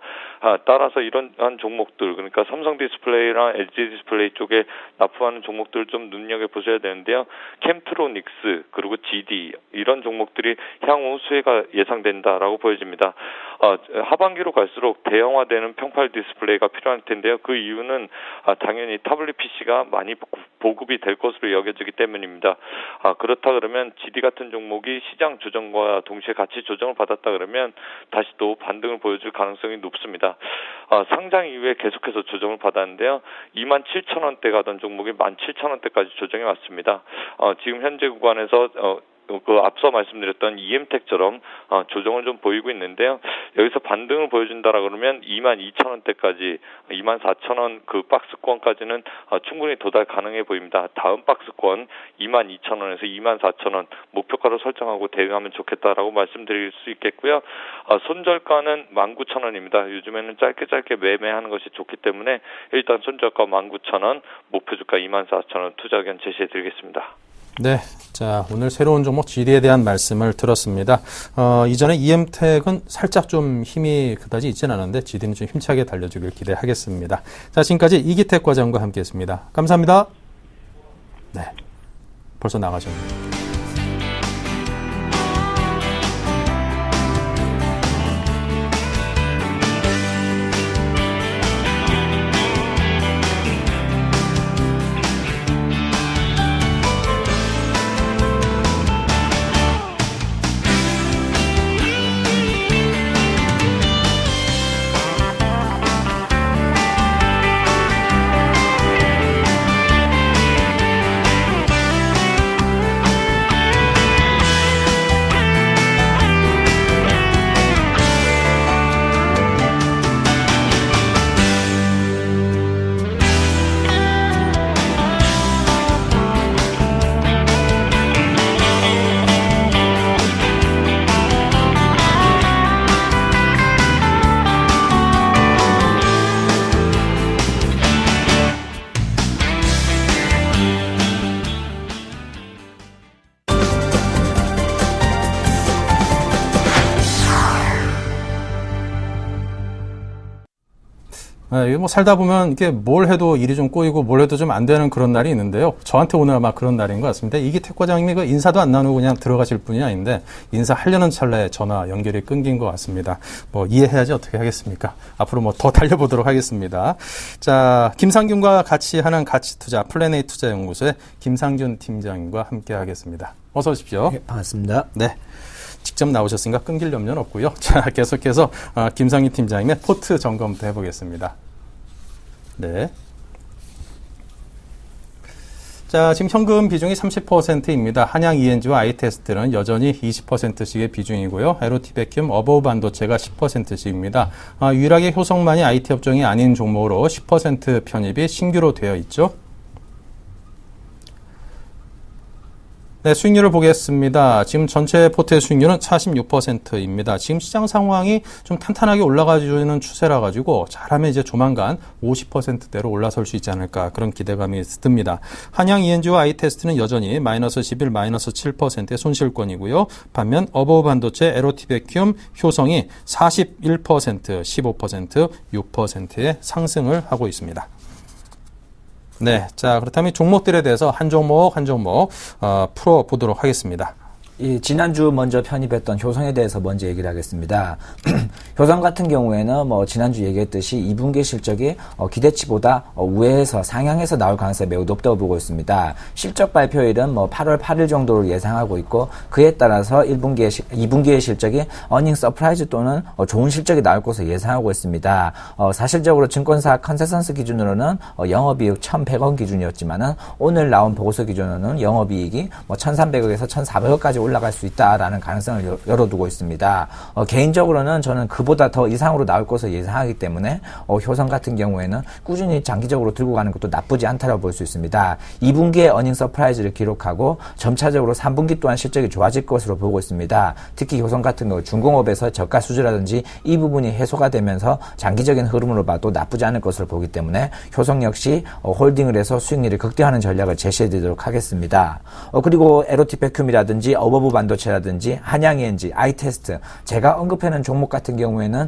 따라서 이런 종목들 그러니까 삼성 디스플레이랑 LG 디스플레이 쪽에 납품하는 종목들을 좀 눈여겨 보셔야 되는데요. 캠트로닉스 그리고 GD 이런 종목들이 향후 수혜가 예상된다라고 보여집니다. 하반기로 갈수록 대형화되는 평팔 디스플레이가 필요할 텐데요. 그 이유는 당연히 타블릿 PC가 많이 보급이 될 것으로 여겨지기 때문입니다. 그렇다 그러면 GD 같은 종목이 시장 조정과 동시에 같이 조정을 받았다 그러면 다시 또 반등을 보여줄 가능성이 높습니다. 상장 이후에 계속해서 조정을 받았는데요. 27,000원대 가던 종목이 17,000원대까지 조정이 왔습니다. 지금 현재 구간에서 앞서 말씀드렸던 EM택처럼 조정을 좀 보이고 있는데요. 여기서 반등을 보여준다라 그러면 22,000원대까지 24,000원 그 박스권까지는 충분히 도달 가능해 보입니다. 다음 박스권 22,000원에서 24,000원 목표가로 설정하고 대응하면 좋겠다라고 말씀드릴 수 있겠고요. 손절가는 19,000원입니다. 요즘에는 짧게 매매하는 것이 좋기 때문에 일단 손절가 19,000원, 목표주가 24,000원 투자 의견 제시해드리겠습니다. 네, 자 오늘 새로운 종목 GD에 대한 말씀을 들었습니다. 이전에 EM택은 살짝 좀 힘이 그다지 있지는 않은데 GD는 좀 힘차게 달려주길 기대하겠습니다. 자, 지금까지 이기택 과장과 함께했습니다. 감사합니다. 네, 벌써 나가셨네요. 이게 뭐 살다 보면 이게 뭘 해도 일이 좀 꼬이고 뭘 해도 좀 안 되는 그런 날이 있는데요. 저한테 오늘 아마 그런 날인 것 같습니다. 이기택 과장님이 그 인사도 안 나누고 그냥 들어가실 분이 아닌데 인사하려는 찰나에 전화 연결이 끊긴 것 같습니다. 뭐 이해해야지 어떻게 하겠습니까? 앞으로 뭐 더 달려보도록 하겠습니다. 자, 김상균과 같이 하는 가치투자 플래닛 투자연구소의 김상균 팀장님과 함께 하겠습니다. 어서 오십시오. 네, 반갑습니다. 네. 직접 나오셨으니까 끊길 염려는 없고요. 자, 계속해서 김상희 팀장님의 포트 점검부터 해보겠습니다. 네. 자, 지금 현금 비중이 30%입니다. 한양 ENG와 아이테스트는 여전히 20%씩의 비중이고요. LOT 백큐ම්, 어버브 반도체가 10%씩입니다. 유일하게 효성만이 IT 업종이 아닌 종목으로 10% 편입이 신규로 되어 있죠. 네, 수익률을 보겠습니다. 지금 전체 포트의 수익률은 46%입니다. 지금 시장 상황이 좀 탄탄하게 올라가주는 추세라 가지고 잘하면 이제 조만간 50%대로 올라설 수 있지 않을까 그런 기대감이 듭니다. 한양 ENG와 아이테스트는 여전히 마이너스 11, 마이너스 7%의 손실권이고요. 반면 어버브 반도체, LOT 백큐ම්, 효성이 41%, 15%, 6%의 상승을 하고 있습니다. 네, 자 그렇다면 종목들에 대해서 한 종목 풀어보도록 하겠습니다. 지난주 먼저 편입했던 효성에 대해서 먼저 얘기를 하겠습니다. 효성 같은 경우에는 뭐 지난주 얘기했듯이 2분기 실적이 기대치보다 우회해서 상향해서 나올 가능성이 매우 높다고 보고 있습니다. 실적 발표일은 뭐 8월 8일 정도로 예상하고 있고 그에 따라서 2분기의 실적이 어닝 서프라이즈 또는 좋은 실적이 나올 것으로 예상하고 있습니다. 사실적으로 증권사 컨센서스 기준으로는 영업이익 1,100억 기준이었지만은 오늘 나온 보고서 기준으로는 영업이익이 뭐 1,300억에서 1,400억까지 올라갈 수 있다라는 가능성을 열어두고 있습니다. 개인적으로는 저는 그보다 더 이상으로 나올 것을 예상하기 때문에 효성 같은 경우에는 꾸준히 장기적으로 들고 가는 것도 나쁘지 않다고 볼 수 있습니다. 2분기에 어닝 서프라이즈를 기록하고 점차적으로 3분기 또한 실적이 좋아질 것으로 보고 있습니다. 특히 효성 같은 경우 중공업에서 저가 수주라든지 이 부분이 해소가 되면서 장기적인 흐름으로 봐도 나쁘지 않을 것으로 보기 때문에 효성 역시 홀딩을 해서 수익률을 극대화하는 전략을 제시해드리도록 하겠습니다. 그리고 LOT 백큐움이라든지 어버브 반도체라든지 한양 ENG, 아이테스트 제가 언급해놓은 종목 같은 경우에는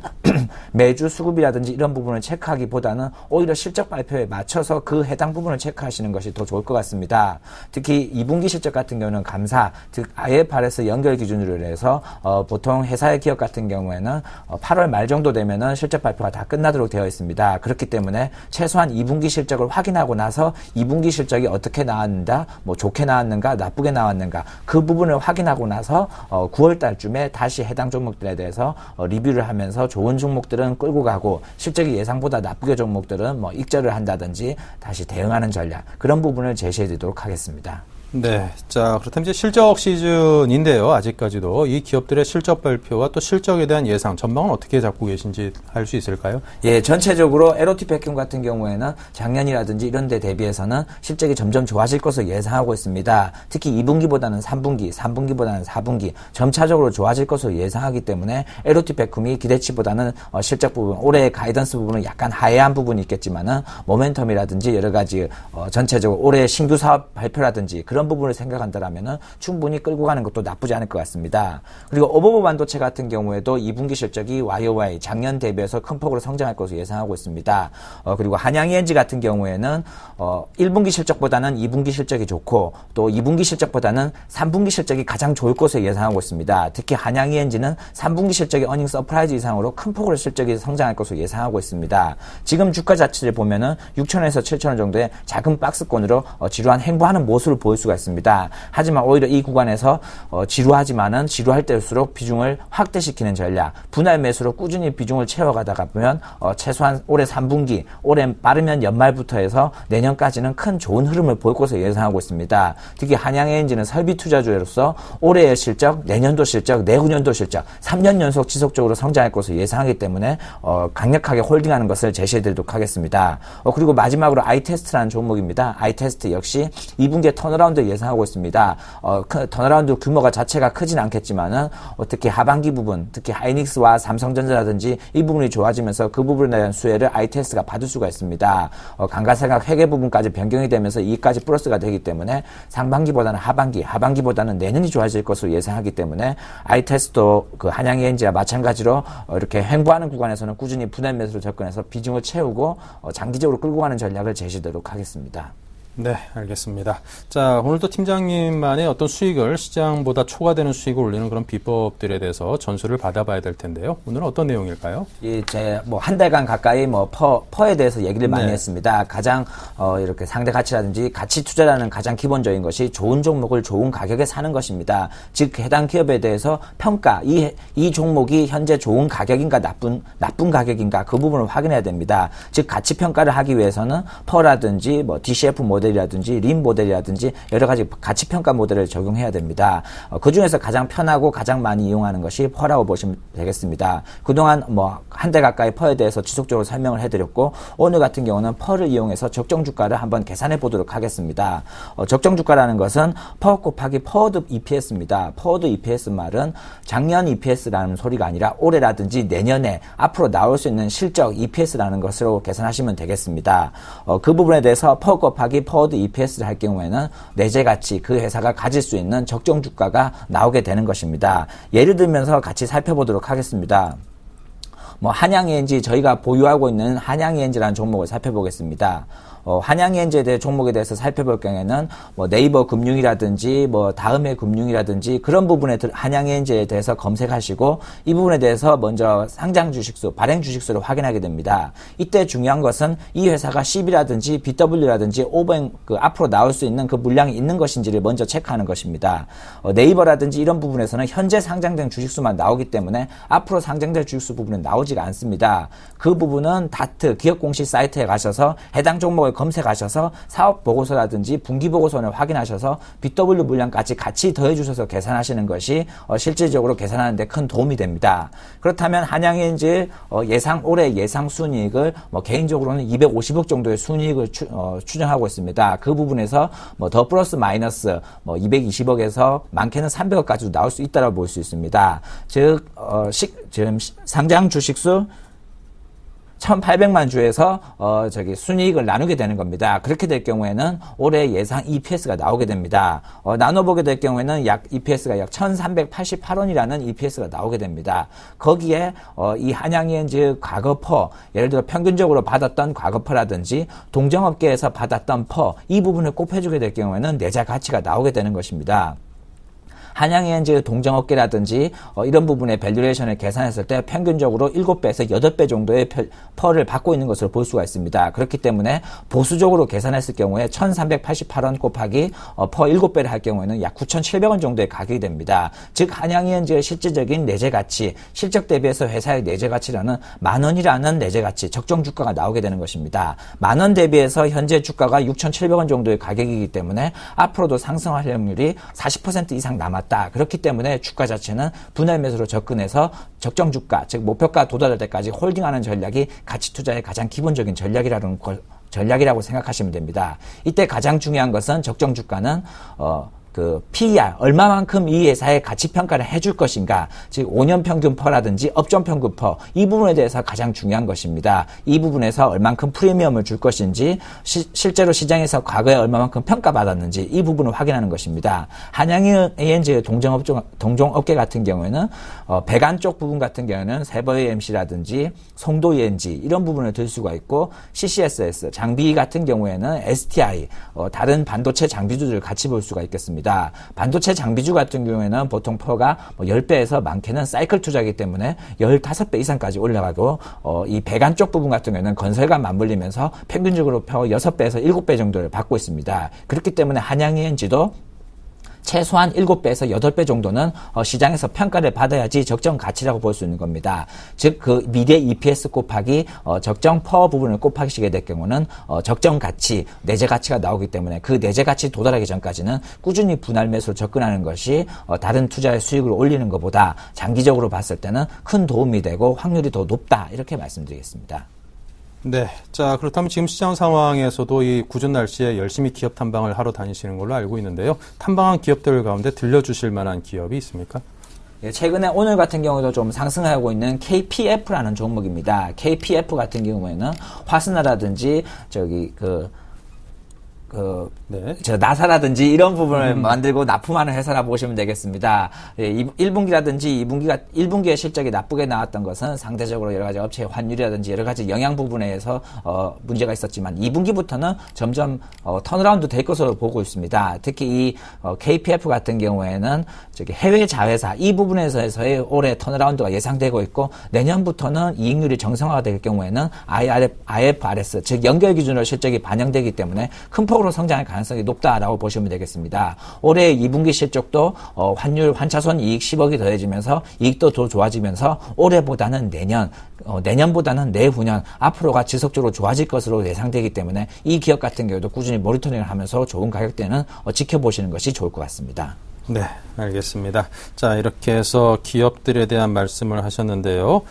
매주 수급이라든지 이런 부분을 체크하기보다는 오히려 실적 발표에 맞춰서 그 해당 부분을 체크하시는 것이 더 좋을 것 같습니다. 특히 2분기 실적 같은 경우는 감사, 즉 IFRS 연결 기준으로 해서 보통 회사의 기업 같은 경우에는 8월 말 정도 되면은 실적 발표가 다 끝나도록 되어 있습니다. 그렇기 때문에 최소한 2분기 실적을 확인하고 나서 2분기 실적이 어떻게 나왔는가, 뭐 좋게 나왔는가, 나쁘게 나왔는가 그 부분을 확인하고 나서 9월 달쯤에 다시 해당 종목들에 대해서 리뷰를 하면서 좋은 종목들은 끌고 가고 실적이 예상보다 나쁘게 종목들은 뭐 익절을 한다든지 다시 대응하는 전략 그런 부분을 제시해 드리도록 하겠습니다. 네. 자, 그렇다면 이제 실적 시즌인데요. 아직까지도 이 기업들의 실적 발표와 또 실적에 대한 예상, 전망은 어떻게 잡고 계신지 알 수 있을까요? 예, 전체적으로 LOT 백큐 같은 경우에는 작년이라든지 이런 데 대비해서는 실적이 점점 좋아질 것으로 예상하고 있습니다. 특히 2분기보다는 3분기, 3분기보다는 4분기 점차적으로 좋아질 것으로 예상하기 때문에 LOT 백큐이 기대치보다는 실적 부분, 올해의 가이던스 부분은 약간 하회한 부분이 있겠지만은 모멘텀이라든지 여러 가지 전체적으로 올해 신규 사업 발표라든지 그런 부분을 생각한다라면은 충분히 끌고 가는 것도 나쁘지 않을 것 같습니다. 그리고 오버버 반도체 같은 경우에도 2분기 실적이 YOY 작년 대비해서 큰 폭으로 성장할 것으로 예상하고 있습니다. 그리고 한양ENG 같은 경우에는 1분기 실적보다는 2분기 실적이 좋고 또 2분기 실적보다는 3분기 실적이 가장 좋을 것으로 예상하고 있습니다. 특히 한양ENG는 3분기 실적이 어닝 서프라이즈 이상으로 큰 폭으로 실적이 성장할 것으로 예상하고 있습니다. 지금 주가 자체를 보면은 6,000원에서 7,000원 정도의 작은 박스권으로 지루한 행보하는 모습을 보일 수가 있습니다. 하지만 오히려 이 구간에서 지루하지만은 지루할 때일수록 비중을 확대시키는 전략, 분할 매수로 꾸준히 비중을 채워가다가 보면 최소한 올해 3분기, 올해 빠르면 연말부터 해서 내년까지는 큰 좋은 흐름을 보일 것으로 예상하고 있습니다. 특히 한양ENG는 설비 투자주로서 올해의 실적, 내년도 실적, 내후년도 실적 3년 연속 지속적으로 성장할 것으로 예상하기 때문에 강력하게 홀딩하는 것을 제시해드리도록 하겠습니다. 그리고 마지막으로 아이테스트라는 종목입니다. 아이테스트 역시 2분기에 턴어라운드 예상하고 있습니다. 턴어라운드 규모가 자체가 크진 않겠지만은 특히 하반기 부분, 특히 하이닉스와 삼성전자라든지 이 부분이 좋아지면서 그 부분에 대한 수혜를 아이테스트가 받을 수가 있습니다. 감가상각 회계 부분까지 변경이 되면서 이까지 플러스가 되기 때문에 상반기보다는 하반기보다는 내년이 좋아질 것으로 예상하기 때문에 아이테스트도 그 한양ENG와 마찬가지로 이렇게 횡보하는 구간에서는 꾸준히 분할 매수로 접근해서 비중을 채우고 장기적으로 끌고 가는 전략을 제시하도록 하겠습니다. 네, 알겠습니다. 자, 오늘도 팀장님만의 어떤 수익을 시장보다 초과되는 수익을 올리는 그런 비법들에 대해서 전수를 받아봐야 될 텐데요. 오늘은 어떤 내용일까요? 예, 한 달간 가까이 퍼에 대해서 얘기를 많이 네. 했습니다. 가장 이렇게 상대 가치라든지 가치 투자라는 가장 기본적인 것이 좋은 종목을 좋은 가격에 사는 것입니다. 즉 해당 기업에 대해서 평가, 이 종목이 현재 좋은 가격인가 나쁜 가격인가 그 부분을 확인해야 됩니다. 즉 가치 평가를 하기 위해서는 퍼라든지 DCF 모델이라든지 림 모델이라든지 여러 가지 가치 평가 모델을 적용해야 됩니다. 그 중에서 가장 편하고 가장 많이 이용하는 것이 퍼라고 보시면 되겠습니다. 그동안 한 달 가까이 퍼에 대해서 지속적으로 설명을 해드렸고 오늘 같은 경우는 퍼를 이용해서 적정 주가를 한번 계산해 보도록 하겠습니다. 적정 주가라는 것은 퍼 곱하기 퍼워드 EPS입니다. 퍼워드 EPS 말은 작년 EPS라는 소리가 아니라 올해라든지 내년에 앞으로 나올 수 있는 실적 EPS라는 것으로 계산하시면 되겠습니다. 그 부분에 대해서 퍼 곱하기 퍼워드 EPS를 할 경우에는 내재 가치, 그 회사가 가질 수 있는 적정 주가가 나오게 되는 것입니다. 예를 들면서 같이 살펴보도록 하겠습니다. 한양ENG, 저희가 보유하고 있는 한양ENG라는 종목을 살펴보겠습니다. 한양ENG에 대해 종목에 대해서 살펴볼 경우에는 네이버 금융이라든지 다음의 금융이라든지 그런 부분에 한양ENG에 대해서 검색하시고 이 부분에 대해서 먼저 상장 주식수, 발행 주식수를 확인하게 됩니다. 이때 중요한 것은 이 회사가 CB라든지 BW라든지 오버행 앞으로 나올 수 있는 그 물량이 있는 것인지를 먼저 체크하는 것입니다. 네이버라든지 이런 부분에서는 현재 상장된 주식수만 나오기 때문에 앞으로 상장될 주식수 부분은 나오지가 않습니다. 그 부분은 다트 기업 공식 사이트에 가셔서 해당 종목을 검색하셔서 사업 보고서라든지 분기 보고서를 확인하셔서 BW 물량까지 같이 더해 주셔서 계산하시는 것이 실질적으로 계산하는 데 큰 도움이 됩니다. 그렇다면 한양ENG 올해 예상 순이익을 개인적으로는 250억 정도의 순이익을 추정하고 있습니다. 그 부분에서 더 플러스 마이너스 220억에서 많게는 300억까지도 나올 수 있다고 볼 수 있습니다. 즉 지금 상장 주식수 1,800만 주에서 순이익을 나누게 되는 겁니다. 그렇게 될 경우에는 올해 예상 EPS가 나오게 됩니다. 나눠보게 될 경우에는 EPS가 약 1,388원이라는 EPS가 나오게 됩니다. 거기에 이 한양ENG 과거 퍼, 예를 들어 평균적으로 받았던 과거 퍼라든지 동정업계에서 받았던 퍼, 이 부분을 곱해주게 될 경우에는 내재 가치가 나오게 되는 것입니다. 한양ENG 동정업계라든지 이런 부분의 밸류레이션을 계산했을 때 평균적으로 7배에서 8배 정도의 펄을 받고 있는 것으로 볼 수가 있습니다. 그렇기 때문에 보수적으로 계산했을 경우에 1,388원 곱하기 퍼 7배를 할 경우에는 약 9,700원 정도의 가격이 됩니다. 즉 한양ENG의 실질적인 내재 가치, 실적 대비해서 회사의 내재 가치라는 10,000원이라는 내재 가치, 적정 주가가 나오게 되는 것입니다. 10,000원 대비해서 현재 주가가 6,700원 정도의 가격이기 때문에 앞으로도 상승할 확률이 40% 이상 남았다. 그렇기 때문에 주가 자체는 분할 매수로 접근해서 적정 주가, 즉 목표가 도달할 때까지 홀딩하는 전략이 가치 투자의 가장 기본적인 전략이라고 생각하시면 됩니다. 이때 가장 중요한 것은 적정 주가는 PER, 얼마만큼 이 회사의 가치 평가를 해줄 것인가, 즉 5년 평균 퍼라든지 업종 평균 퍼, 이 부분에 대해서 가장 중요한 것입니다. 이 부분에서 얼만큼 프리미엄을 줄 것인지, 실제로 시장에서 과거에 얼마만큼 평가받았는지 이 부분을 확인하는 것입니다. 한양ENG의 동종업계 같은 경우에는 배관 쪽 부분 같은 경우에는 세버AMC라든지 송도ENG 이런 부분을 들 수가 있고, CCSS, 장비 같은 경우에는 STI, 다른 반도체 장비주들을 같이 볼 수가 있겠습니다. 반도체 장비주 같은 경우에는 보통 퍼가 10배에서 많게는 사이클 투자이기 때문에 15배 이상까지 올라가고, 이 배관 쪽 부분 같은 경우에는 건설과 맞물리면서 평균적으로 퍼 6배에서 7배 정도를 받고 있습니다. 그렇기 때문에 한양ENG도 최소한 7배에서 8배 정도는 시장에서 평가를 받아야지 적정 가치라고 볼 수 있는 겁니다. 즉 그 미래 EPS 곱하기 적정 퍼 부분을 곱하시게 될 경우는 적정 가치, 내재 가치가 나오기 때문에 그 내재 가치 도달하기 전까지는 꾸준히 분할 매수로 접근하는 것이 다른 투자의 수익을 올리는 것보다 장기적으로 봤을 때는 큰 도움이 되고 확률이 더 높다, 이렇게 말씀드리겠습니다. 네. 자, 그렇다면 지금 시장 상황에서도 이 궂은 날씨에 열심히 기업 탐방을 하러 다니시는 걸로 알고 있는데요. 탐방한 기업들 가운데 들려주실 만한 기업이 있습니까? 예, 최근에 오늘 같은 경우도 좀 상승하고 있는 KPF라는 종목입니다. KPF 같은 경우에는 화순화라든지 나사라든지 이런 부분을 만들고 납품하는 회사라 보시면 되겠습니다. 예, 1분기라든지 1분기의 실적이 나쁘게 나왔던 것은 상대적으로 여러 가지 업체의 환율이라든지 여러 가지 영향 부분에서 문제가 있었지만 2분기부터는 점점 턴어라운드 될 것으로 보고 있습니다. 특히 이 KPF 같은 경우에는 해외 자회사 이 부분에서의 올해 턴어라운드가 예상되고 있고, 내년부터는 이익률이 정상화가 될 경우에는 IFRS, 즉 연결 기준으로 실적이 반영되기 때문에 큰 폭으로 성장할 가능성이 높다라고 보시면 되겠습니다. 올해 2분기 실적도 환차손 이익 10억이 더해지면서 이익도 더 좋아지면서 올해보다는 내년보다는 내후년 앞으로가 지속적으로 좋아질 것으로 예상되기 때문에 이 기업 같은 경우도 꾸준히 모니터링을 하면서 좋은 가격대는 지켜보시는 것이 좋을 것 같습니다. 네, 알겠습니다. 자, 이렇게 해서 기업들에 대한 말씀을 하셨는데요.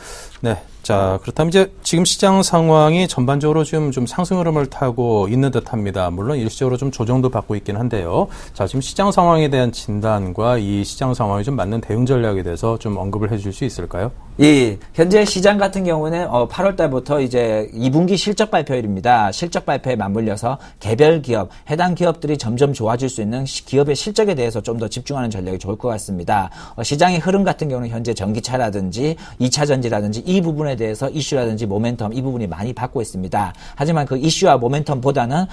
네. 자, 그렇다면 이제 지금 시장 상황이 전반적으로 좀 상승 흐름을 타고 있는 듯 합니다. 물론 일시적으로 좀 조정도 받고 있긴 한데요. 자, 지금 시장 상황에 대한 진단과 이 시장 상황에 좀 맞는 대응 전략에 대해서 좀 언급을 해 줄 수 있을까요? 예, 현재 시장 같은 경우는 8월 달부터 이제 2분기 실적 발표일입니다. 실적 발표에 맞물려서 개별 기업, 해당 기업들이 점점 좋아질 수 있는 기업의 실적에 대해서 좀 더 집중하는 전략이 좋을 것 같습니다. 시장의 흐름 같은 경우는 현재 전기차라든지 2차 전지라든지 이 부분에 대해서 이슈라든지 모멘텀 이 부분이 많이 받고 있습니다. 하지만 그 이슈와 모멘텀보다는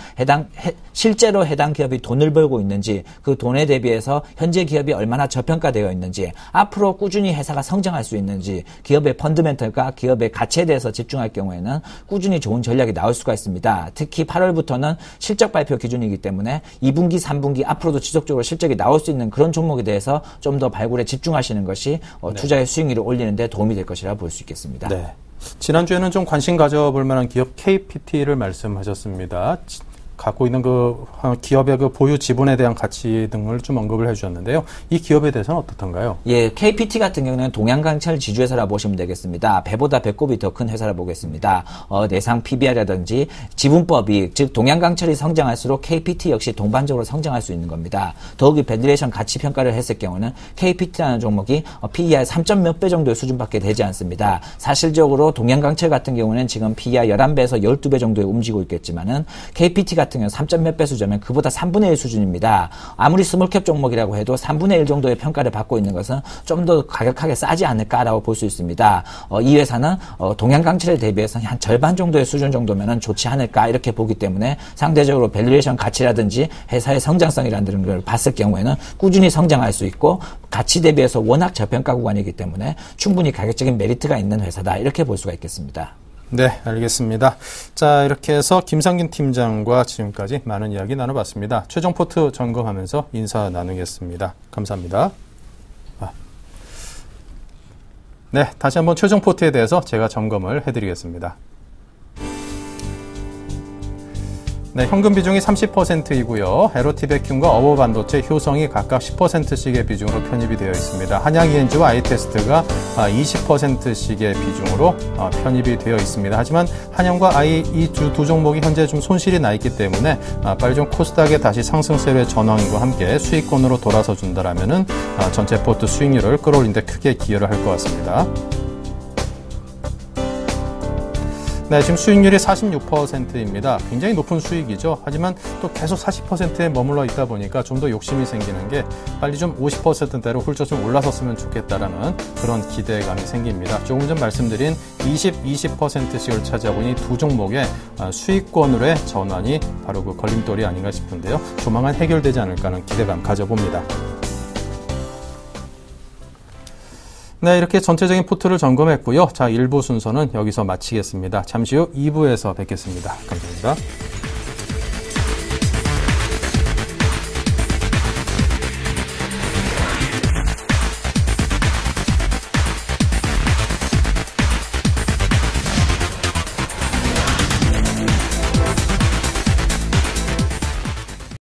실제로 해당 기업이 돈을 벌고 있는지, 그 돈에 대비해서 현재 기업이 얼마나 저평가되어 있는지, 앞으로 꾸준히 회사가 성장할 수 있는지, 기업의 펀드멘털과 기업의 가치에 대해서 집중할 경우에는 꾸준히 좋은 전략이 나올 수가 있습니다. 특히 8월부터는 실적 발표 기준이기 때문에 2분기, 3분기 앞으로도 지속적으로 실적이 나올 수 있는 그런 종목에 대해서 좀 더 발굴에 집중하시는 것이 투자의 수익률을 올리는 데 도움이 될 것이라 볼 수 있겠습니다. 네. 지난주에는 좀 관심 가져볼 만한 기업 KPT를 말씀하셨습니다. 갖고 있는 그 기업의 그 보유 지분에 대한 가치 등을 좀 언급을 해주셨는데요. 이 기업에 대해서는 어떻던가요? 예, KPT 같은 경우는 동양강철 지주회사라 보시면 되겠습니다. 배보다 배꼽이 더 큰 회사라 보겠습니다. 내상 PBR이라든지 지분법이, 즉 동양강철이 성장할수록 KPT 역시 동반적으로 성장할 수 있는 겁니다. 더욱이 밸류에이션 가치 평가를 했을 경우는 KPT라는 종목이 PER 3점 몇 배 정도의 수준밖에 되지 않습니다. 사실적으로 동양강철 같은 경우는 지금 PER 11배에서 12배 정도에 움직이고 있겠지만은 KPT 같은 같은 경우는 3점 몇 배 수준이면 그보다 3분의 1 수준입니다. 아무리 스몰캡 종목이라고 해도 3분의 1 정도의 평가를 받고 있는 것은 좀 더 가격하게 싸지 않을까라고 볼 수 있습니다. 이 회사는 동양강철에 대비해서 한 절반 정도의 수준 정도면은 좋지 않을까 이렇게 보기 때문에 상대적으로 밸류에이션 가치라든지 회사의 성장성이라는 걸 봤을 경우에는 꾸준히 성장할 수 있고 가치 대비해서 워낙 저평가 구간이기 때문에 충분히 가격적인 메리트가 있는 회사다 이렇게 볼 수가 있겠습니다. 네, 알겠습니다. 자, 이렇게 해서 김상균 팀장과 지금까지 많은 이야기 나눠봤습니다. 최종 포트 점검하면서 인사 나누겠습니다. 감사합니다. 네, 다시 한번 최종 포트에 대해서 제가 점검을 해드리겠습니다. 네, 현금 비중이 30%이고요. 에로티베큐과 어버반도체, 효성이 각각 10%씩의 비중으로 편입이 되어 있습니다. 한양ENG와 아이테스트가 20%씩의 비중으로 편입이 되어 있습니다. 하지만 한양과 아이 이 두 종목이 현재 좀 손실이 나 있기 때문에 빨리 좀 코스닥의 다시 상승세의 전환과 함께 수익권으로 돌아서 준다라면은 전체 포트 수익률을 끌어올리는 데 크게 기여를 할 것 같습니다. 네, 지금 수익률이 46%입니다. 굉장히 높은 수익이죠. 하지만 또 계속 40%에 머물러 있다 보니까 좀 더 욕심이 생기는 게 빨리 좀 50%대로 훌쩍 좀 올라섰으면 좋겠다라는 그런 기대감이 생깁니다. 조금 전 말씀드린 20%씩을 차지하고 있는 이 두 종목의 수익권으로의 전환이 바로 그 걸림돌이 아닌가 싶은데요. 조만간 해결되지 않을까 하는 기대감 가져봅니다. 네, 이렇게 전체적인 포트를 점검했고요. 자, 1부 순서는 여기서 마치겠습니다. 잠시 후 2부에서 뵙겠습니다. 감사합니다.